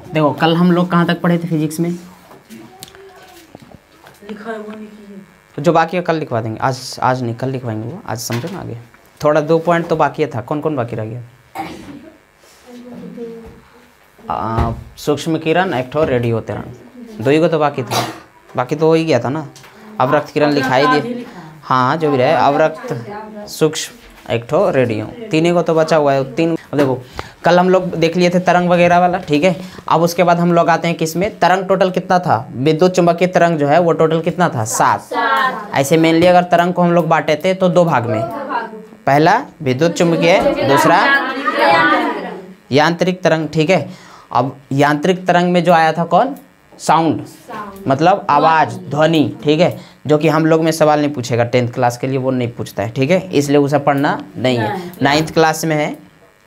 देखो कल हम लोग कहाँ तक पढ़े थे फिजिक्स में? लिखा है वो नहीं की। जो बाकी है कल लिखवा देंगे, आज नहीं कल लिखवाएंगे वो, आज समझो ना आगे। थोड़ा 2 पॉइंट तो बाकी था। कौन कौन बाकी रह गया? सूक्ष्म किरण, एक ठो रेडियो तरंग, 2 ही को तो बाकी था। बाकी तो हो ही गया था ना। अवरक्त किरण लिखाई दी, हाँ जो भी रहे। अवरक्त, सूक्ष्म, एक ठो रेडियो, 3 को तो बचा हुआ है 3। अब देखो कल हम लोग देख लिए थे तरंग वगैरह वाला, ठीक है। अब उसके बाद हम लोग आते हैं किसमें? तरंग टोटल कितना था? विद्युत चुंबकीय तरंग जो है वो टोटल कितना था? 7। ऐसे मेनली अगर तरंग को हम लोग बांटे थे तो 2 भाग में, पहला विद्युत चुंबकीय, दूसरा यांत्रिक तरंग, ठीक है। अब यांत्रिक तरंग में जो आया था कौन? साउंड, मतलब आवाज, ध्वनि, ठीक है। जो कि हम लोग में सवाल नहीं पूछेगा 10th क्लास के लिए, वो नहीं पूछता है, ठीक है। इसलिए उसे पढ़ना नहीं है। 9th क्लास में है,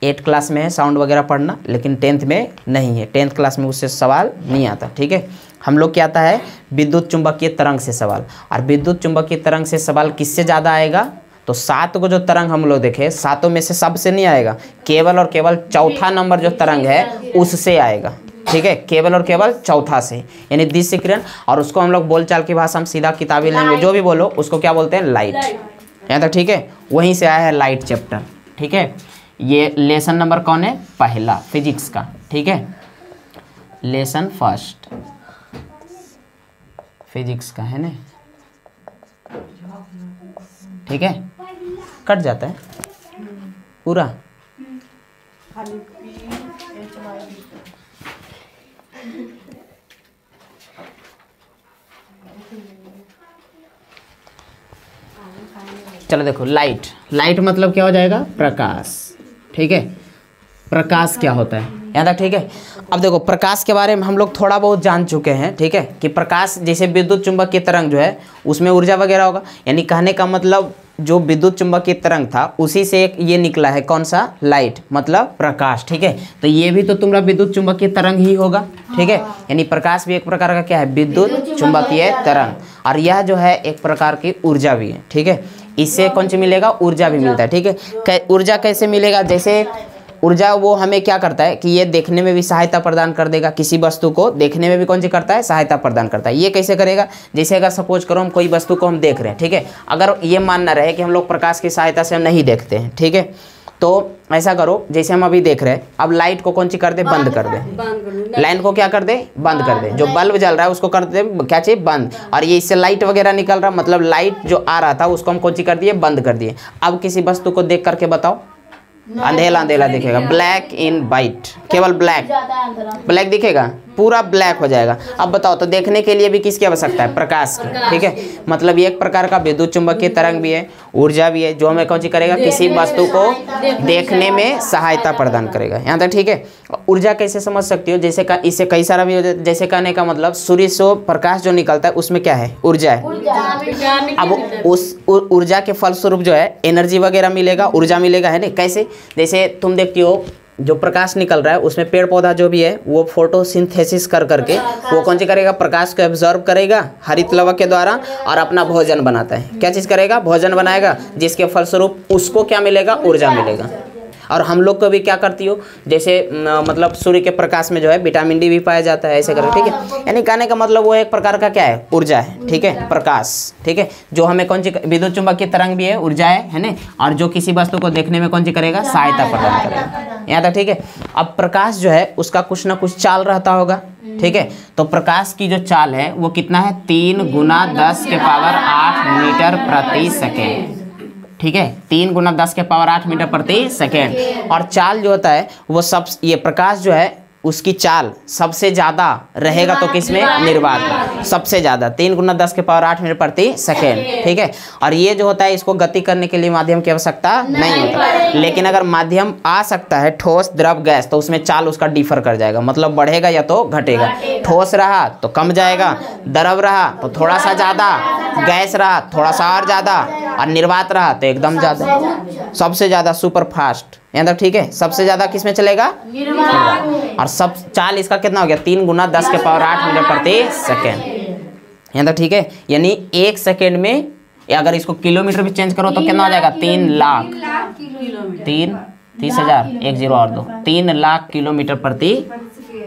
8th क्लास में है साउंड वगैरह पढ़ना, लेकिन 10th में नहीं है। 10th क्लास में उससे सवाल नहीं आता, ठीक है। हम लोग क्या आता है? विद्युत चुंबकीय तरंग से सवाल। और विद्युत चुंबकीय तरंग से सवाल किससे ज़्यादा आएगा? तो 7 को जो तरंग हम लोग देखे, 7 में से सबसे नहीं आएगा, केवल और केवल चौथा नंबर जो तरंग है उससे आएगा, ठीक है। केवल और केवल चौथा से, यानी दृश्य किरण। और उसको हम लोग बोलचाल की भाषा में सीधा किताबी लैंग्वेज जो भी बोलो उसको क्या बोलते हैं? लाइट। यहाँ तक ठीक है। वहीं से आया है लाइट चैप्टर, ठीक है। ये लेसन नंबर कौन है? पहला फिजिक्स का, ठीक है। लेसन फर्स्ट फिजिक्स का है ना, ठीक है। कट जाता है पूरा। चलो देखो लाइट, लाइट मतलब क्या हो जाएगा? प्रकाश, ठीक है। प्रकाश क्या होता है यहाँ तक, ठीक है। अब देखो प्रकाश के बारे में हम लोग थोड़ा बहुत जान चुके हैं, ठीक है। कि प्रकाश जैसे विद्युत चुंबकीय तरंग जो है उसमें ऊर्जा वगैरह होगा, यानी कहने का मतलब जो विद्युत चुंबकीय तरंग था उसी से एक ये निकला है, कौन सा? लाइट, मतलब प्रकाश, ठीक है। तो ये भी तो तुम्हारा विद्युत चुंबकीय तरंग ही होगा, ठीक है। यानी प्रकाश भी एक प्रकार का क्या है? विद्युत चुंबकीय तरंग। और यह जो है एक प्रकार की ऊर्जा भी है, ठीक है। इससे कौन सी मिलेगा? ऊर्जा भी मिलता है, ठीक है। ऊर्जा कैसे मिलेगा? जैसे ऊर्जा वो हमें क्या करता है कि ये देखने में भी सहायता प्रदान कर देगा, किसी वस्तु को देखने में भी कौन सी करता है? सहायता प्रदान करता है। ये कैसे करेगा? जैसे अगर सपोज करो हम कोई वस्तु को हम देख रहे हैं, ठीक है। अगर ये मानना रहे कि हम लोग प्रकाश की सहायता से हम नहीं देखते हैं, ठीक है। तो ऐसा करो जैसे हम अभी देख रहे हैं, अब लाइट को कौन सी कर दे? बंद कर दे। लाइन को क्या कर दे? बंद कर दे। जो बल्ब जल रहा है उसको कर दे क्या चाहिए? बंद। और ये इससे लाइट वगैरह निकल रहा, मतलब लाइट जो आ रहा था उसको हम कौन सी कर दिए? बंद कर दिए। अब किसी वस्तु को देख करके बताओ, अंधेला अंधेला दिखेगा, ब्लैक इन वाइट, केवल ब्लैक, ब्लैक दिखेगा, पूरा ब्लैक हो जाएगा। अब बताओ तो देखने के लिए भी किसकी आवश्यकता है? प्रकाश की, ठीक है। मतलब ये एक प्रकार का विद्युत चुंबकीय तरंग भी है, ऊर्जा भी है, जो हमें कौन सी करेगा? किसी वस्तु को देखने में सहायता प्रदान करेगा। यहाँ तक ठीक है। ऊर्जा कैसे समझ सकती हो? जैसे इससे कई सारा भी हो जाता है। जैसे कहने का मतलब सूर्य से प्रकाश जो निकलता है उसमें क्या है? ऊर्जा है। अब उस ऊर्जा के फलस्वरूप जो है एनर्जी वगैरह मिलेगा, ऊर्जा मिलेगा, है ना। कैसे? जैसे तुम देखती हो जो प्रकाश निकल रहा है उसमें पेड़ पौधा जो भी है वो फोटोसिंथेसिस कर करके वो कौन सी करेगा? प्रकाश को एब्जॉर्ब करेगा हरित लवक के द्वारा और अपना भोजन बनाता है। क्या चीज़ करेगा? भोजन बनाएगा, जिसके फलस्वरूप उसको क्या मिलेगा? ऊर्जा मिलेगा। और हम लोग को भी क्या करती हो? जैसे मतलब सूर्य के प्रकाश में जो है विटामिन डी भी पाया जाता है, ऐसे करके, ठीक है। यानी कहने का मतलब वो एक प्रकार का क्या है? ऊर्जा है, ठीक है, प्रकाश, ठीक है। जो हमें कौन सी विद्युत चुंबकीय तरंग भी है, ऊर्जा है ना। और जो किसी वस्तु को देखने में कौन सी करेगा? सहायता प्रदान करेगा। यहाँ तक ठीक है। अब प्रकाश जो है उसका कुछ ना कुछ चाल रहता होगा, ठीक है। तो प्रकाश की जो चाल है वो कितना है? 3 × 10⁸ मीटर प्रति सेकेंड, ठीक है। 3 × 10⁸ मीटर प्रति सेकेंड। और चाल जो होता है वो सब, ये प्रकाश जो है उसकी चाल सबसे ज़्यादा रहेगा तो किसमें? निर्वात में सबसे ज़्यादा 3 × 10⁸ मीटर प्रति सेकेंड, ठीक है। और ये जो होता है इसको गति करने के लिए माध्यम की आवश्यकता नहीं होता। लेकिन अगर माध्यम आ सकता है ठोस, द्रव, गैस, तो उसमें चाल उसका डिफर कर जाएगा, मतलब बढ़ेगा या तो घटेगा। ठोस रहा तो कम जाएगा, द्रव रहा तो थोड़ा सा ज़्यादा, गैस रहा थोड़ा सा और ज़्यादा, और निर्वात रहा तो एकदम ज़्यादा, सबसे ज़्यादा सुपर फास्ट। यहाँ तक ठीक है। सबसे ज़्यादा किस में चलेगा? और सब चाल इसका कितना हो गया? 3 × 10⁸ मीटर प्रति सेकेंड। यहाँ तक ठीक है। यानी 1 सेकेंड में, या अगर इसको किलोमीटर भी चेंज करो तो कितना हो जाएगा? 3 लाख, 30,000, 1 0 और 2, 3 लाख किलोमीटर प्रति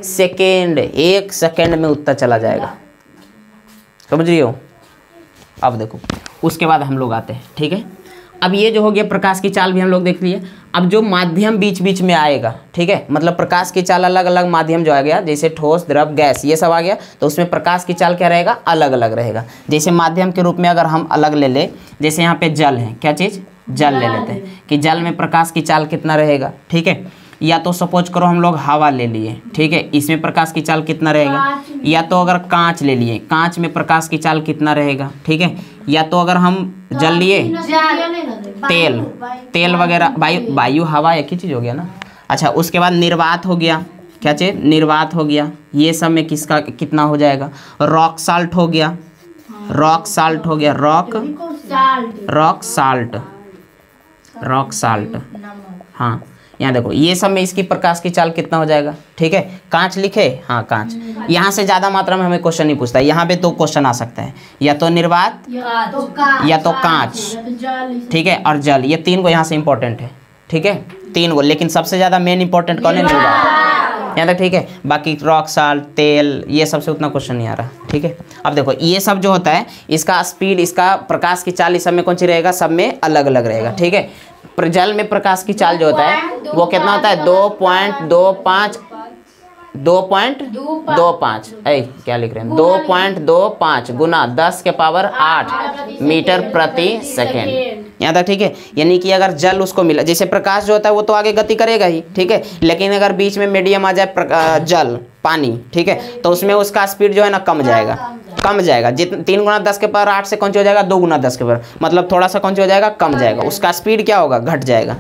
सेकेंड, 1 सेकेंड में उत्तर चला जाएगा। समझ रही हो? अब देखो उसके बाद हम लोग आते हैं, ठीक है। अब ये जो हो गया प्रकाश की चाल भी हम लोग देख लिए। अब जो माध्यम बीच बीच में आएगा, ठीक है, मतलब प्रकाश की चाल अलग अलग माध्यम जो आ गया, जैसे ठोस, द्रव, गैस, ये सब आ गया, तो उसमें प्रकाश की चाल क्या रहेगा? अलग अलग रहेगा। जैसे माध्यम के रूप में अगर हम अलग ले ले, जैसे यहाँ पे जल है, क्या चीज़? जल ले लेते हैं कि जल में प्रकाश की चाल कितना रहेगा, ठीक है। या तो सपोज करो हम लोग हवा ले लिए, ठीक है, इसमें प्रकाश की चाल कितना रहेगा। या तो अगर कांच ले लिए, कांच में प्रकाश की चाल कितना रहेगा, ठीक है। या तो अगर हम जल लिए, तेल, तेल वगैरह, वायु हवा एक ही चीज़ हो गया ना। अच्छा, उसके बाद निर्वात हो गया, क्या चीज़? निर्वात हो गया। ये सब में किसका कितना हो जाएगा? रॉक साल्ट हो गया, रॉक साल्ट हो गया, रॉक साल्ट, रॉक साल्ट। हाँ, यहाँ देखो ये सब में इसकी प्रकाश की चाल कितना हो जाएगा, ठीक है। कांच लिखे, हाँ कांच, यहाँ से ज़्यादा मात्रा में हमें क्वेश्चन नहीं पूछता है, यहाँ पे तो क्वेश्चन आ सकता है, या तो निर्वात या तो कांच, ठीक है, और जल, ये 3 को यहाँ से इंपॉर्टेंट है, ठीक है, 3 को। लेकिन सबसे ज़्यादा मेन इंपॉर्टेंट कौन है? निर्वात, यहाँ तक, ठीक है। बाकी रॉक साल्ट, तेल, ये सबसे उतना क्वेश्चन नहीं आ रहा, ठीक है। अब देखो ये सब जो होता है, इसका स्पीड, इसका प्रकाश की चाल, इस सब में कौन सी रहेगा? सब में अलग अलग रहेगा, ठीक है। जल में प्रकाश की चाल जो होता है वो कितना होता है? 2.25, 2.25, क्या लिख रहे हैं? 2.25 गुना 10 के पावर 8 मीटर प्रति सेकेंड, यहाँ तक, ठीक है। यानी कि अगर जल उसको मिला, जैसे प्रकाश जो होता है वो तो आगे गति करेगा ही, ठीक है, लेकिन अगर बीच में मीडियम आ जाए जल, पानी, ठीक है, तो उसमें उसका स्पीड जो है ना कम जाएगा, कम जाएगा। जितना 3 गुना 10 के पावर 8 से कौन सी हो जाएगा? 2 गुना 10 के पावर, मतलब थोड़ा सा कौन सी हो जाएगा? कम जाएगा। उसका स्पीड क्या होगा? घट जाएगा।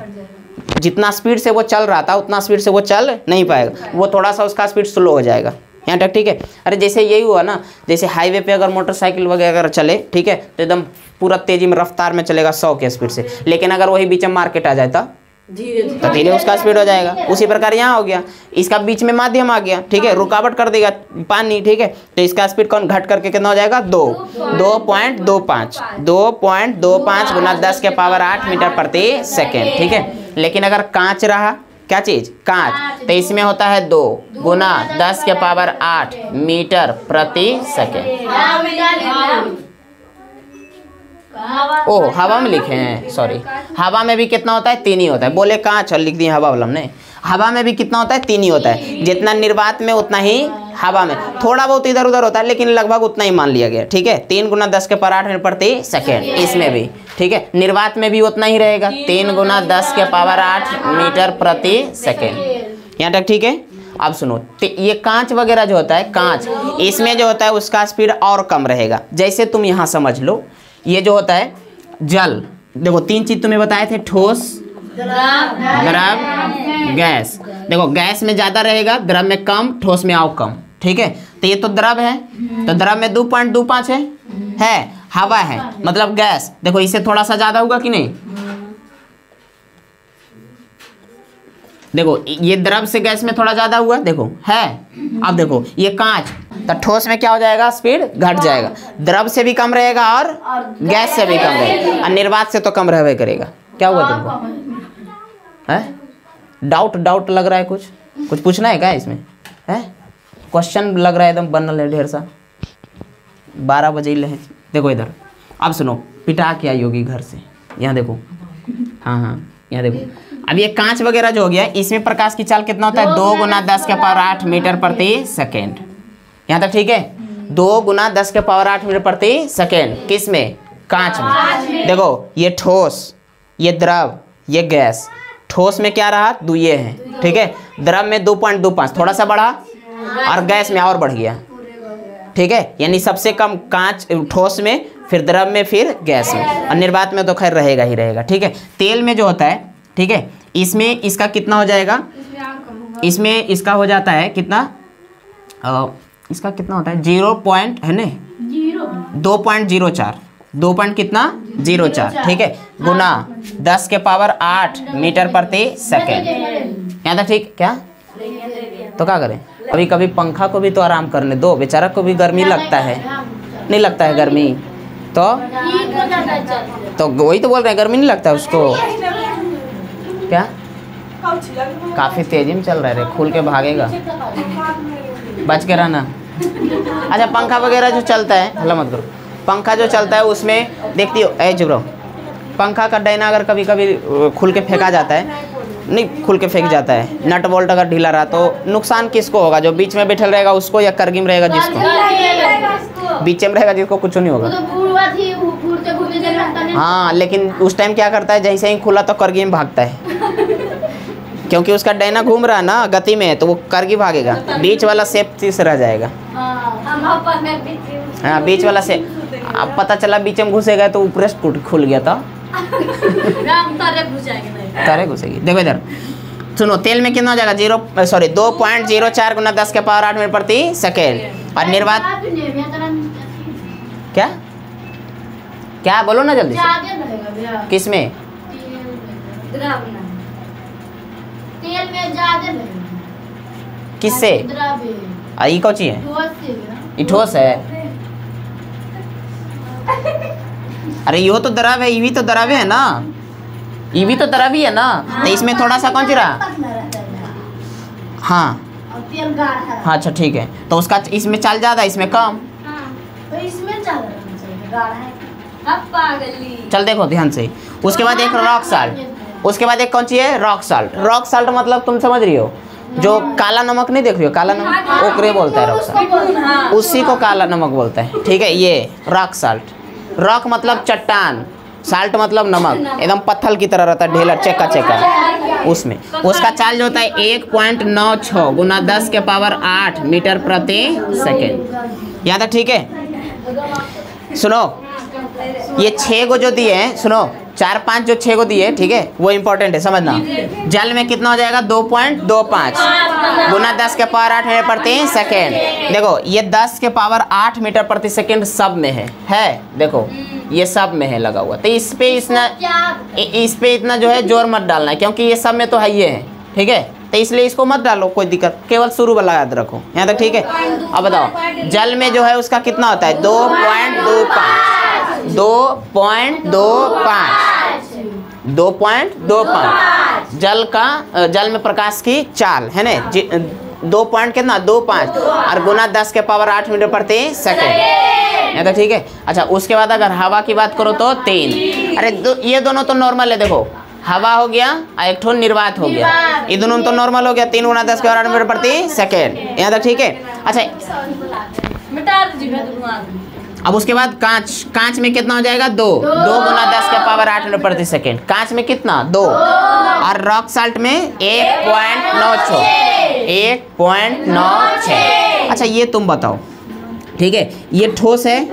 जितना स्पीड से वो चल रहा था उतना स्पीड से वो चल नहीं पाएगा, वो थोड़ा सा उसका स्पीड स्लो हो जाएगा, यहाँ तक, ठीक है। अरे जैसे यही हुआ ना, जैसे हाईवे पे अगर मोटरसाइकिल वगैरह चले, ठीक है, तो एकदम पूरा तेजी में रफ्तार में चलेगा 100 के स्पीड से, लेकिन अगर वही बीच में मार्केट आ जाए तो धीरे उसका स्पीड हो जाएगा। उसी प्रकार यहाँ हो गया, इसका बीच में माध्यम आ गया, ठीक है, रुकावट कर देगा पानी, ठीक है, तो इसका स्पीड कौन घट करके कितना हो जाएगा? 2.25 गुना 10 के पावर 8 मीटर प्रति सेकेंड, ठीक है। लेकिन अगर कांच रहा, क्या चीज? कांच, तो इसमें होता है 2 गुना 10 के पावर 8 मीटर प्रति सेकेंड। ओह, हवा में लिखे हैं, सॉरी, हवा में भी कितना होता है? 3 ही होता है। बोले कांच और लिख दिए हवा वाला हमने। हवा में भी कितना होता है? 3 ही होता है। जितना निर्वात में उतना ही हवा में, थोड़ा बहुत इधर उधर होता है, लेकिन लगभग उतना ही मान लिया गया, ठीक है। 3 गुना 10 के पावर 8 मीटर प्रति सेकेंड, इसमें भी, ठीक है। निर्वात में भी उतना ही रहेगा, 3 गुना 10 के पावर 8 मीटर प्रति सेकेंड, यहाँ तक, ठीक है। अब सुनो, ये कांच वगैरह जो होता है, कांच, इसमें जो होता है उसका स्पीड और कम रहेगा। जैसे तुम यहाँ समझ लो, ये जो होता है जल, देखो 3 चीज तुम्हें बताए थे, ठोस, द्रव, गैस। देखो गैस में ज्यादा रहेगा, द्रव में कम, ठोस में आओ कम, ठीक है। तो ये तो द्रव है, तो द्रव में 2.25 है, हवा है, मतलब गैस। देखो इससे थोड़ा सा ज्यादा होगा कि नहीं? देखो ये द्रव से गैस में थोड़ा ज्यादा हुआ, देखो है। अब देखो ये कांच, तो ठोस में क्या हो जाएगा? स्पीड घट जाएगा, द्रव से भी कम रहेगा और गैस से भी कम रहेगा, और निर्वात से तो कम रहवे करेगा। क्या हुआ तुमको? है डाउट लग रहा है? कुछ पूछना है क्या इसमें? है क्वेश्चन लग रहा है एकदम बनल है ढेर सा, 12 बजे ले। देखो इधर, अब सुनो, पिटा के आई होगी घर से, यहाँ देखो, हाँ यहाँ देखो। अब ये कांच वगैरह जो हो गया, इसमें प्रकाश की चाल कितना होता है? 2 गुना 10 के पावर 8 मीटर प्रति सेकेंड, यहाँ तक, ठीक है। 2 गुना 10 के पावर 8 मीटर प्रति सेकेंड, किस में? कांच में। देखो ये ठोस, ये द्रव, ये गैस। ठोस में क्या रहा? 2 ये है, ठीक है। द्रव में 2.25, थोड़ा सा बढ़ा, और गैस में और बढ़ गया, ठीक है। यानी सबसे कम कांच ठोस में, फिर द्रव में, फिर गैस में, और निर्वात में तो खैर रहेगा ही रहेगा, ठीक है। तेल में जो होता है, ठीक है, इसमें इसका कितना हो जाएगा? इसमें इसका हो जाता है कितना? इसका कितना होता है? 0 पॉइंट है ना, 2.04, 2 पॉइंट कितना? 04, ठीक है, गुना 10 के पावर 8 मीटर प्रति सेकेंड, यहाँ तक, ठीक। क्या तो क्या करें? कभी कभी पंखा को भी तो आराम करने दो, बेचारा को भी गर्मी लगता है, नहीं लगता है गर्मी? तो वही तो बोल रहे हैं, गर्मी नहीं लगता है उसको। क्या काफ़ी तेजी में चल रहा है रे, खुल के भागेगा, बच के रहना। अच्छा पंखा वगैरह जो चलता है, हल्ला मत करो, पंखा जो चलता है उसमें देखती हो, ए चुप रहो, पंखा का डायना अगर कभी कभी खुल के फेंका जाता है, नहीं खुल के फेंक जाता है, नट बोल्ट अगर ढीला रहा तो नुकसान किसको होगा? जो बीच में बैठल रहेगा उसको, या करगी में रहेगा जिसको? बीच में रहेगा जिसको कुछ नहीं होगा। हाँ लेकिन उस टाइम क्या करता है, जैसे ही खुला तो करगी में भागता है, क्योंकि उसका डायना घूम रहा है ना गति में, तो वो करगी भागेगा, बीच वाला सेफ्टी से रह जाएगा। हाँ बीच वाला से, अब पता चला बीच में घुसे गए तो ऊपर से खुल गया था, तारे घुसेगी। देखो इधर सुनो, तेल में कितना हो जाएगा? 2.04 गुना 10 के पावर 8 मीटर प्रति सेकेंड। और निर्वात क्या क्या बोलो ना जल्दी से, किस में? तेल में ज्यादा किससे? आई कौन ची है? ये ठोस है। अरे यो तो द्रव है, ये भी तो द्रव है ना, ये भी तो द्रव ही है ना, तो इसमें थोड़ा सा कौन सी रहा? हाँ हाँ अच्छा ठीक है, तो उसका इसमें चाल ज़्यादा, इसमें कम, तो इसमें चल देखो ध्यान से। उसके बाद एक रॉक साल्ट, उसके बाद एक कौन सी है? Rock salt. रॉक साल्ट मतलब तुम समझ रही हो, जो काला नमक नहीं देख रही हो, काला नमक ओकरे बोलता है रॉक साल्ट, उसी को काला नमक बोलता है, ठीक है। ये रॉक साल्ट, रॉक मतलब चट्टान, साल्ट मतलब नमक, एकदम पत्थर की तरह रहता है, ढेला चेका चेका, उसमें उसका चार्ज होता है 1.96 गुना 10 के पावर 8 मीटर प्रति सेकेंड। याद है? ठीक है सुनो, ये 6 गो जो दिए हैं, सुनो 4-5 जो 6 को दिए, ठीक है, वो इंपॉर्टेंट है समझना। जल में कितना हो जाएगा? 2.25 गुना 10 के पावर 8 मीटर प्रति सेकेंड। देखो ये 10 के पावर 8 मीटर प्रति सेकेंड सब में है देखो ये सब में है लगा हुआ, तो इस पे इतना जो है जोर मत डालना है, क्योंकि ये सब में तो है ये है, ठीक है, तो इसलिए इसको मत डालो, कोई दिक्कत, केवल शुरू वाला याद रखो यहाँ तक, ठीक है। अब बताओ जल में जो है उसका कितना होता है? 2.25 जल में प्रकाश की चाल है ना, 2.25 और गुना 10 के पावर 8 मीटर प्रति सेकेंड, तो ठीक है। अच्छा उसके बाद अगर हवा की बात करो तो 3, अरे ये दोनों तो नॉर्मल है, देखो हवा हो गया और एक ठो निर्वात हो गया, ये दोनों तो नॉर्मल हो गया, 3 गुना 10 के पावर 8 मीटर प्रति सेकेंड, यहाँ तक ठीक है। अच्छा अब उसके बाद कांच में कितना हो जाएगा? 2 गुना 10 के पावर 8 मीटर प्रति सेकेंड, कांच में कितना? 2, और रॉक साल्ट में 1.96। अच्छा ये तुम बताओ, ठीक है, ये ठोस है,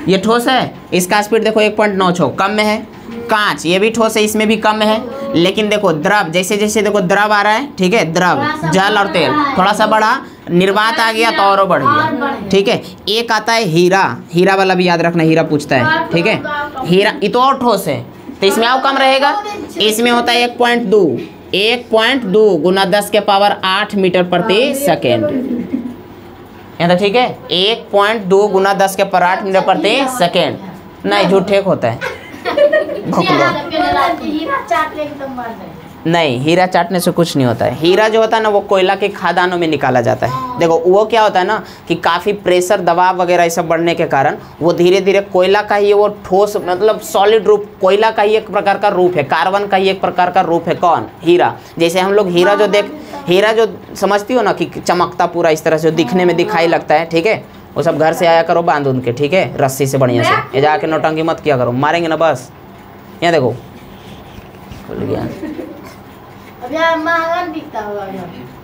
ये ठोस है, इसका स्पीड देखो 1.96 कम में है। कांच ये भी ठोस है, इसमें भी कम है, लेकिन देखो द्रव, जैसे जैसे देखो द्रव आ रहा है, ठीक है, द्रव जल और तेल थोड़ा सा बढ़ा, निर्वात आ गया तो और बढ़ गया, ठीक है। एक आता है हीरा, हीरा वाला भी याद रखना, हीरा पूछता है, ठीक है, हीरा ये तो और ठोस है, तो इसमें आओ कम रहेगा, इसमें होता है 1.2 गुना 10 के पावर 8 मीटर प्रति सेकेंड, यहाँ ठीक है, 1.2 गुना 10 के पावर 8 मीटर प्रति सेकेंड, नहीं झूठ ठीक होता है, नहीं हीरा चाटने से कुछ नहीं होता है। हीरा जो होता है ना वो कोयला के खदानों में निकाला जाता है। देखो वो क्या होता है ना कि काफ़ी प्रेशर दबाव वगैरह ये सब बढ़ने के कारण वो धीरे धीरे कोयला का ही वो ठोस मतलब सॉलिड रूप, कोयला का ही एक प्रकार का रूप है, कार्बन का ही एक प्रकार का रूप है। कौन? हीरा। जैसे हम लोग हीरा जो समझती हो ना कि चमकता पूरा इस तरह से दिखने में दिखाई लगता है, ठीक है, वो सब घर से आया करो बांध उन के, ठीक है, रस्सी से बढ़िया से, ये जाके नौटंकी मत किया करो, मारेंगे ना बस। यहाँ देखो खुल गया,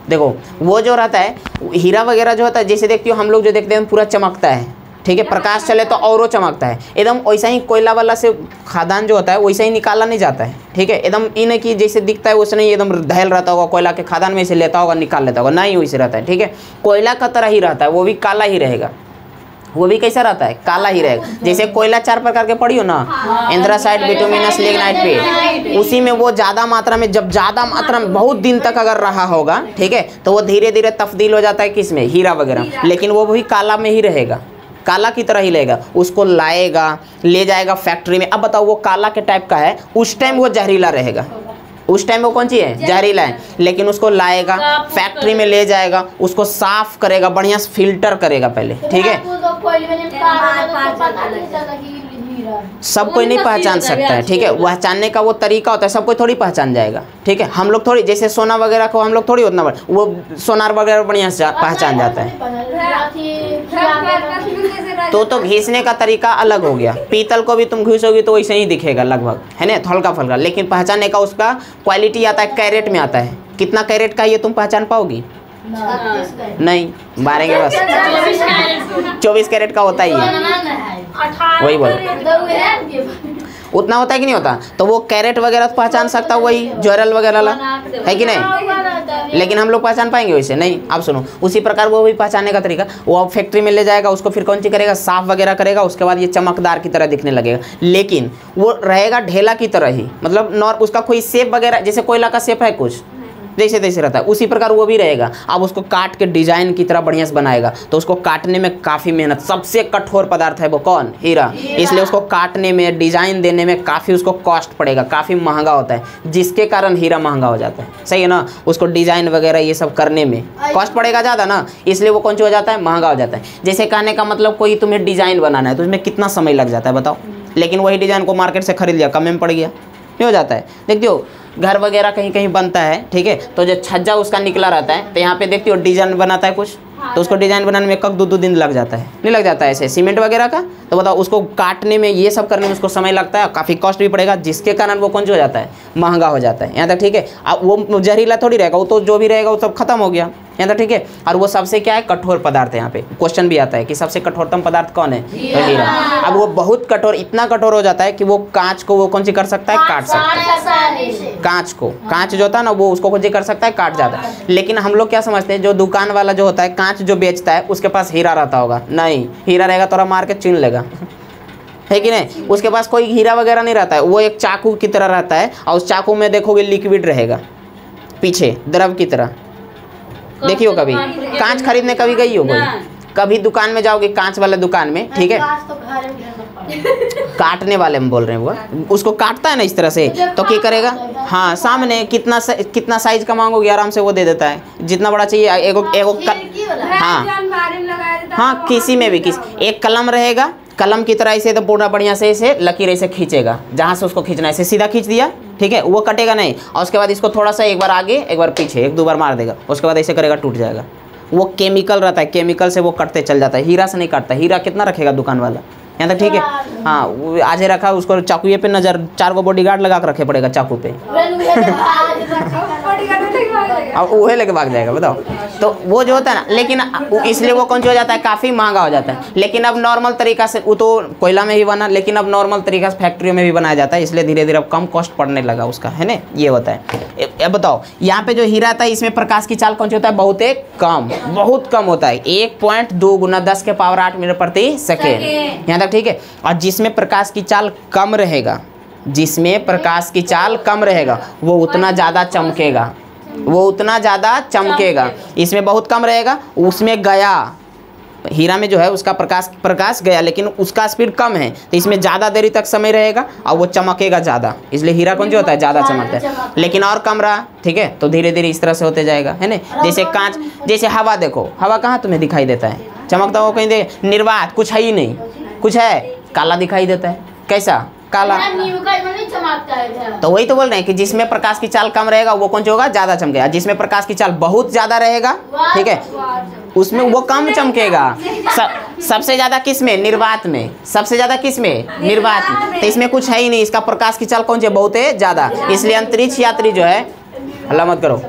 देखो वो जो रहता है हीरा वगैरह जो होता है, जैसे देखती हो हम लोग जो देखते हैं पूरा चमकता है, ठीक है, प्रकाश चले तो और चमकता है एकदम, वैसा ही कोयला वाला से खादान जो होता है वैसा ही निकाला नहीं जाता है, ठीक है, एकदम ये नहीं कि जैसे दिखता है वैसे नहीं एकदम धैल रहता होगा, कोयला के खादान में से लेता होगा निकाल लेता होगा, नहीं वैसे रहता है, ठीक है, कोयला का तरह ही रहता है, वो भी काला ही रहेगा, वो भी कैसा रहता है? काला ही रहेगा। जैसे कोयला 4 प्रकार के पढ़ी हो ना, एंथ्रासाइट, बिटुमिनस, लिग्नाइट, पेट, उसी में वो ज़्यादा मात्रा में, जब ज़्यादा मात्रा में बहुत दिन तक अगर रहा होगा, ठीक है, तो वो धीरे धीरे तब्दील हो जाता है किस में? हीरा वगैरह, लेकिन वो भी काला में ही रहेगा, काला की तरह ही रहेगा। उसको लाएगा, ले जाएगा फैक्ट्री में। अब बताओ वो काला के टाइप का है, उस टाइम वो जहरीला रहेगा, उस टाइम वो कौन सी है, जहरीला है, लेकिन उसको लाएगा फैक्ट्री में ले जाएगा, उसको साफ करेगा, बढ़िया से फिल्टर करेगा पहले, ठीक है। सब कोई नहीं पहचान सकता है, ठीक है। पहचानने का वो तरीका होता है, सब कोई थोड़ी पहचान जाएगा, ठीक है। हम लोग थोड़ी, जैसे सोना वगैरह को हम लोग थोड़ी उतना वो सोनार वगैरह बढ़िया से पहचान जाता है। तो घिसने का तरीका अलग हो गया। पीतल को भी तुम घिसोगी तो वैसे ही दिखेगा लगभग, है ना, हल्का फल्का, लेकिन पहचानने का उसका क्वालिटी आता है, कैरेट में आता है। कितना कैरेट का ये तुम पहचान पाओगी? नहीं, 12 के बस 24 कैरेट का होता ही है, वही बोलो। उतना होता है कि नहीं होता? तो वो कैरेट वगैरह तो पहचान सकता है, वही ज्वेरल वगैरह ला, है कि नहीं? लेकिन हम लोग पहचान पाएंगे वैसे नहीं। आप सुनो, उसी प्रकार वो भी पहचानने का तरीका, वो अब फैक्ट्री में ले जाएगा, उसको फिर कौन सी करेगा, साफ वगैरह करेगा, उसके बाद ये चमकदार की तरह दिखने लगेगा, लेकिन वो रहेगा ढेला की तरह ही, मतलब उसका कोई शेप वगैरह, जैसे कोयला का शेप है कुछ जैसे तैसे रहता है, उसी प्रकार वो भी रहेगा। अब उसको काट के डिजाइन की तरह बढ़िया से बनाएगा, तो उसको काटने में काफ़ी मेहनत, सबसे कठोर पदार्थ है वो कौन, हीरा। इसलिए उसको काटने में, डिजाइन देने में काफ़ी उसको कॉस्ट पड़ेगा, काफ़ी महंगा होता है, जिसके कारण हीरा महंगा हो जाता है, सही है ना। उसको डिजाइन वगैरह ये सब करने में कॉस्ट पड़ेगा ज़्यादा ना, इसलिए वो कौन सी हो जाता है, महंगा हो जाता है। जैसे कहने का मतलब कोई तुम्हें डिजाइन बनाना है तो उसमें कितना समय लग जाता है बताओ, लेकिन वही डिजाइन को मार्केट से खरीद लिया, कम में पड़ गया, नहीं हो जाता है। देखते हो घर वगैरह कहीं कहीं बनता है, ठीक है, तो जो छज्जा उसका निकला रहता है, तो यहाँ पे देखती हो डिजाइन बनाता है कुछ, तो उसको डिजाइन बनाने में कब 2 दिन लग जाता है, नहीं लग जाता है ऐसे सीमेंट वगैरह का। तो बताओ उसको काटने में, ये सब करने में उसको समय लगता है, काफ़ी कॉस्ट भी पड़ेगा, जिसके कारण वो कौन सा हो जाता है, महंगा हो जाता है। यहाँ तक ठीक है। अब वो जहरीला थोड़ी रहेगा, वो तो जो भी रहेगा वो सब खत्म हो गया, यहाँ तक ठीक है। और वो सबसे क्या है, कठोर पदार्थ है। यहाँ पे क्वेश्चन भी आता है कि सबसे कठोरतम पदार्थ कौन है, तो हीरा। अब वो बहुत कठोर, इतना कठोर हो जाता है कि वो कांच को वो कौन सी कर सकता है, काट सकता है। कांच को, कांच जो होता है ना वो उसको कौन सी कर सकता है, काट जाता है। लेकिन हम लोग क्या समझते हैं, जो दुकान वाला जो होता है, कांच जो बेचता है, उसके पास हीरा रहता होगा, नहीं, हीरा रहेगा तो मार के छीन लेगा, है कि नहीं। उसके पास कोई हीरा वगैरह नहीं रहता है, वो एक चाकू की तरह रहता है, और उस चाकू में देखोगे लिक्विड रहेगा पीछे, द्रव की तरह। देखियो कभी कांच खरीदने कभी गई हो कोई, कभी दुकान में जाओगे कांच वाले दुकान में, ठीक है, काटने वाले में बोल रहे हैं, वो उसको काटता है ना इस तरह से, तो क्या करेगा, हाँ, सामने कितना साइज का मांगोगे आराम से वो दे देता है, जितना बड़ा चाहिए। हाँ, किसी में भी एक कलम रहेगा, कलम की तरह इसे तो पूरा बढ़िया से इसे लकीर ऐसे खींचेगा, जहाँ से उसको खींचना है ऐसे सीधा खींच दिया, ठीक है, वो कटेगा नहीं। और उसके बाद इसको थोड़ा सा एक बार आगे एक बार पीछे 1-2 बार मार देगा, उसके बाद ऐसे करेगा, टूट जाएगा। वो केमिकल रहता है, केमिकल से वो कटते चल जाता है, हीरा से नहीं कटता। हीरा कितना रखेगा दुकान वाला, यहाँ तक ठीक है। हाँ, वो आज रखा, उसको चाकुए पे नजर, 4 गो बॉडीगार्ड लगा कर रखे पड़ेगा चाकू पे, अब वह लेके भाग जाएगा, बताओ। तो वो जो होता है ना, लेकिन इसलिए वो कौन सा हो जाता है, काफ़ी महंगा हो जाता है। लेकिन अब नॉर्मल तरीका से, वो तो कोयला में ही बना, लेकिन अब नॉर्मल तरीका से फैक्ट्रियों में भी बनाया जाता है, इसलिए धीरे धीरे अब कम कॉस्ट पड़ने लगा उसका, है ना, ये होता है। अब बताओ यहाँ पे जो हीरा था, इसमें प्रकाश की चाल कौन सी होता है, बहुत कम, बहुत कम होता है, 1.2 × 10⁸ मीटर प्रति सेकेंड, यहाँ तक ठीक है। और जिसमें प्रकाश की चाल कम रहेगा, जिसमें प्रकाश की चाल कम रहेगा, वो उतना ज़्यादा चमकेगा, वो उतना ज़्यादा चमकेगा। इसमें बहुत कम रहेगा, उसमें गया, हीरा में जो है उसका प्रकाश गया, लेकिन उसका स्पीड कम है, तो इसमें ज़्यादा देरी तक समय रहेगा और वो चमकेगा ज़्यादा, इसलिए हीरा कौन जो होता है, ज़्यादा चमकता है। लेकिन और कम रहा, ठीक है, तो धीरे धीरे इस तरह से होते जाएगा, है ना। जैसे कांच, जैसे हवा देखो, हवा कहाँ तुम्हें दिखाई देता है, चमकता हो कहीं दे, निर्वात कुछ है ही नहीं, कुछ है, काला दिखाई देता है, कैसा, काला। तो वही तो बोल रहे हैं कि जिसमें प्रकाश की चाल कम रहेगा वो कौन सा होगा, ज्यादा चमकेगा। जिसमें प्रकाश की चाल बहुत ज्यादा रहेगा, ठीक है, उसमें वो कम चमकेगा। सबसे ज्यादा किस में, निर्वात में, सबसे ज्यादा किस में, निर्वात में। तो इसमें कुछ है ही नहीं, इसका प्रकाश की चाल कौन सी, बहुत है ज्यादा। इसलिए अंतरिक्ष यात्री जो है, अल्लाह मत करो,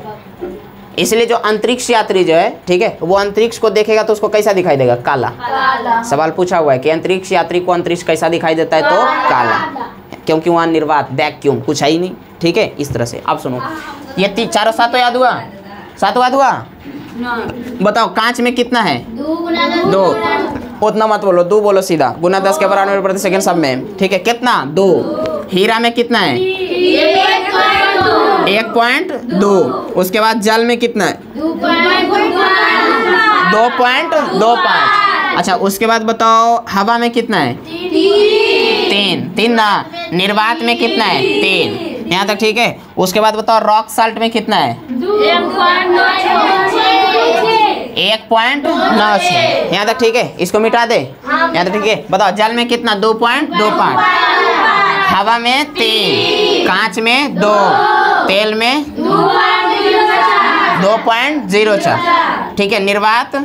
इसलिए जो अंतरिक्ष यात्री जो है, ठीक है, वो अंतरिक्ष को देखेगा तो उसको कैसा दिखाई देगा, काला। सवाल पूछा हुआ है कि अंतरिक्ष यात्री को अंतरिक्ष कैसा दिखाई देता है, तो काला, क्योंकि वहाँ निर्वात, वैक्यूम कुछ है ही नहीं, ठीक है, इस तरह से। अब सुनो, ये चारों सातों याद हुआ, सातों याद हुआ। बताओ कांच में कितना है, 2, उतना मत बोलो, 2 बोलो सीधा, × 10⁻⁹ मीटर प्रति सेकंड सब में, ठीक है, कितना, 2। हीरा में कितना है, 1.2। उसके बाद जल में कितना है, 2.25। अच्छा, उसके बाद बताओ हवा में कितना है, 3 ना। निर्वात में कितना है, 3। यहाँ तक ठीक है। उसके बाद बताओ रॉक साल्ट में कितना है? 1.96। यहाँ तक ठीक है, इसको मिटा दे। यहाँ तक ठीक है। बताओ जल में कितना? 2.25, हवा में 3, कांच में 2, तेल में 2.04, ठीक है। निर्वात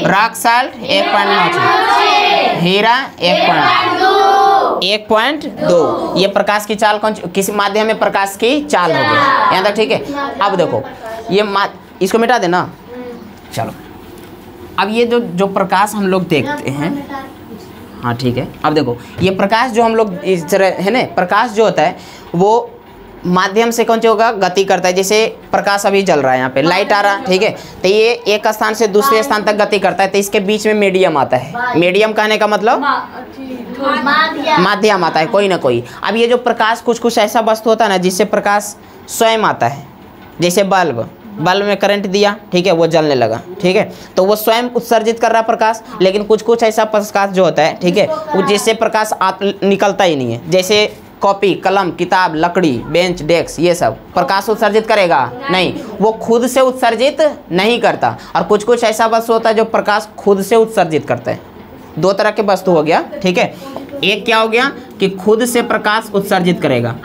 रॉक साल्ट 1.96, हीरा 1.2। ये प्रकाश की चाल किसी माध्यम में प्रकाश की चाल हो गई। यहाँ तक ठीक है। अब देखो ये इसको मिटा देना। चलो अब ये जो प्रकाश हम लोग देखते हैं, हाँ ठीक है। अब देखो ये प्रकाश जो हम लोग इस तरह है ना, प्रकाश जो होता है वो माध्यम से कौन सी होगा? गति करता है। जैसे प्रकाश अभी जल रहा है, यहाँ पे लाइट आ रहा, ठीक है। तो ये एक स्थान से दूसरे स्थान तक गति करता है, तो इसके बीच में मीडियम आता है। मीडियम कहने का मतलब माध्यम आता है, कोई ना कोई। अब ये जो प्रकाश कुछ ऐसा वस्तु होता है ना जिससे प्रकाश स्वयं आता है, जैसे बल्ब में करंट दिया, ठीक है, वो जलने लगा, ठीक है, तो वो स्वयं उत्सर्जित कर रहा है प्रकाश। लेकिन कुछ ऐसा प्रकाश जो होता है, ठीक है, वो जिससे प्रकाश निकलता ही नहीं है। जैसे कॉपी, कलम, किताब, लकड़ी, बेंच, डेस्क, ये सब प्रकाश उत्सर्जित करेगा नहीं, वो खुद से उत्सर्जित नहीं करता। और कुछ ऐसा वस्तु होता है जो प्रकाश खुद से उत्सर्जित करता है। दो तरह के वस्तु हो गया, ठीक है। एक क्या हो गया कि खुद से प्रकाश उत्सर्जित करेगा,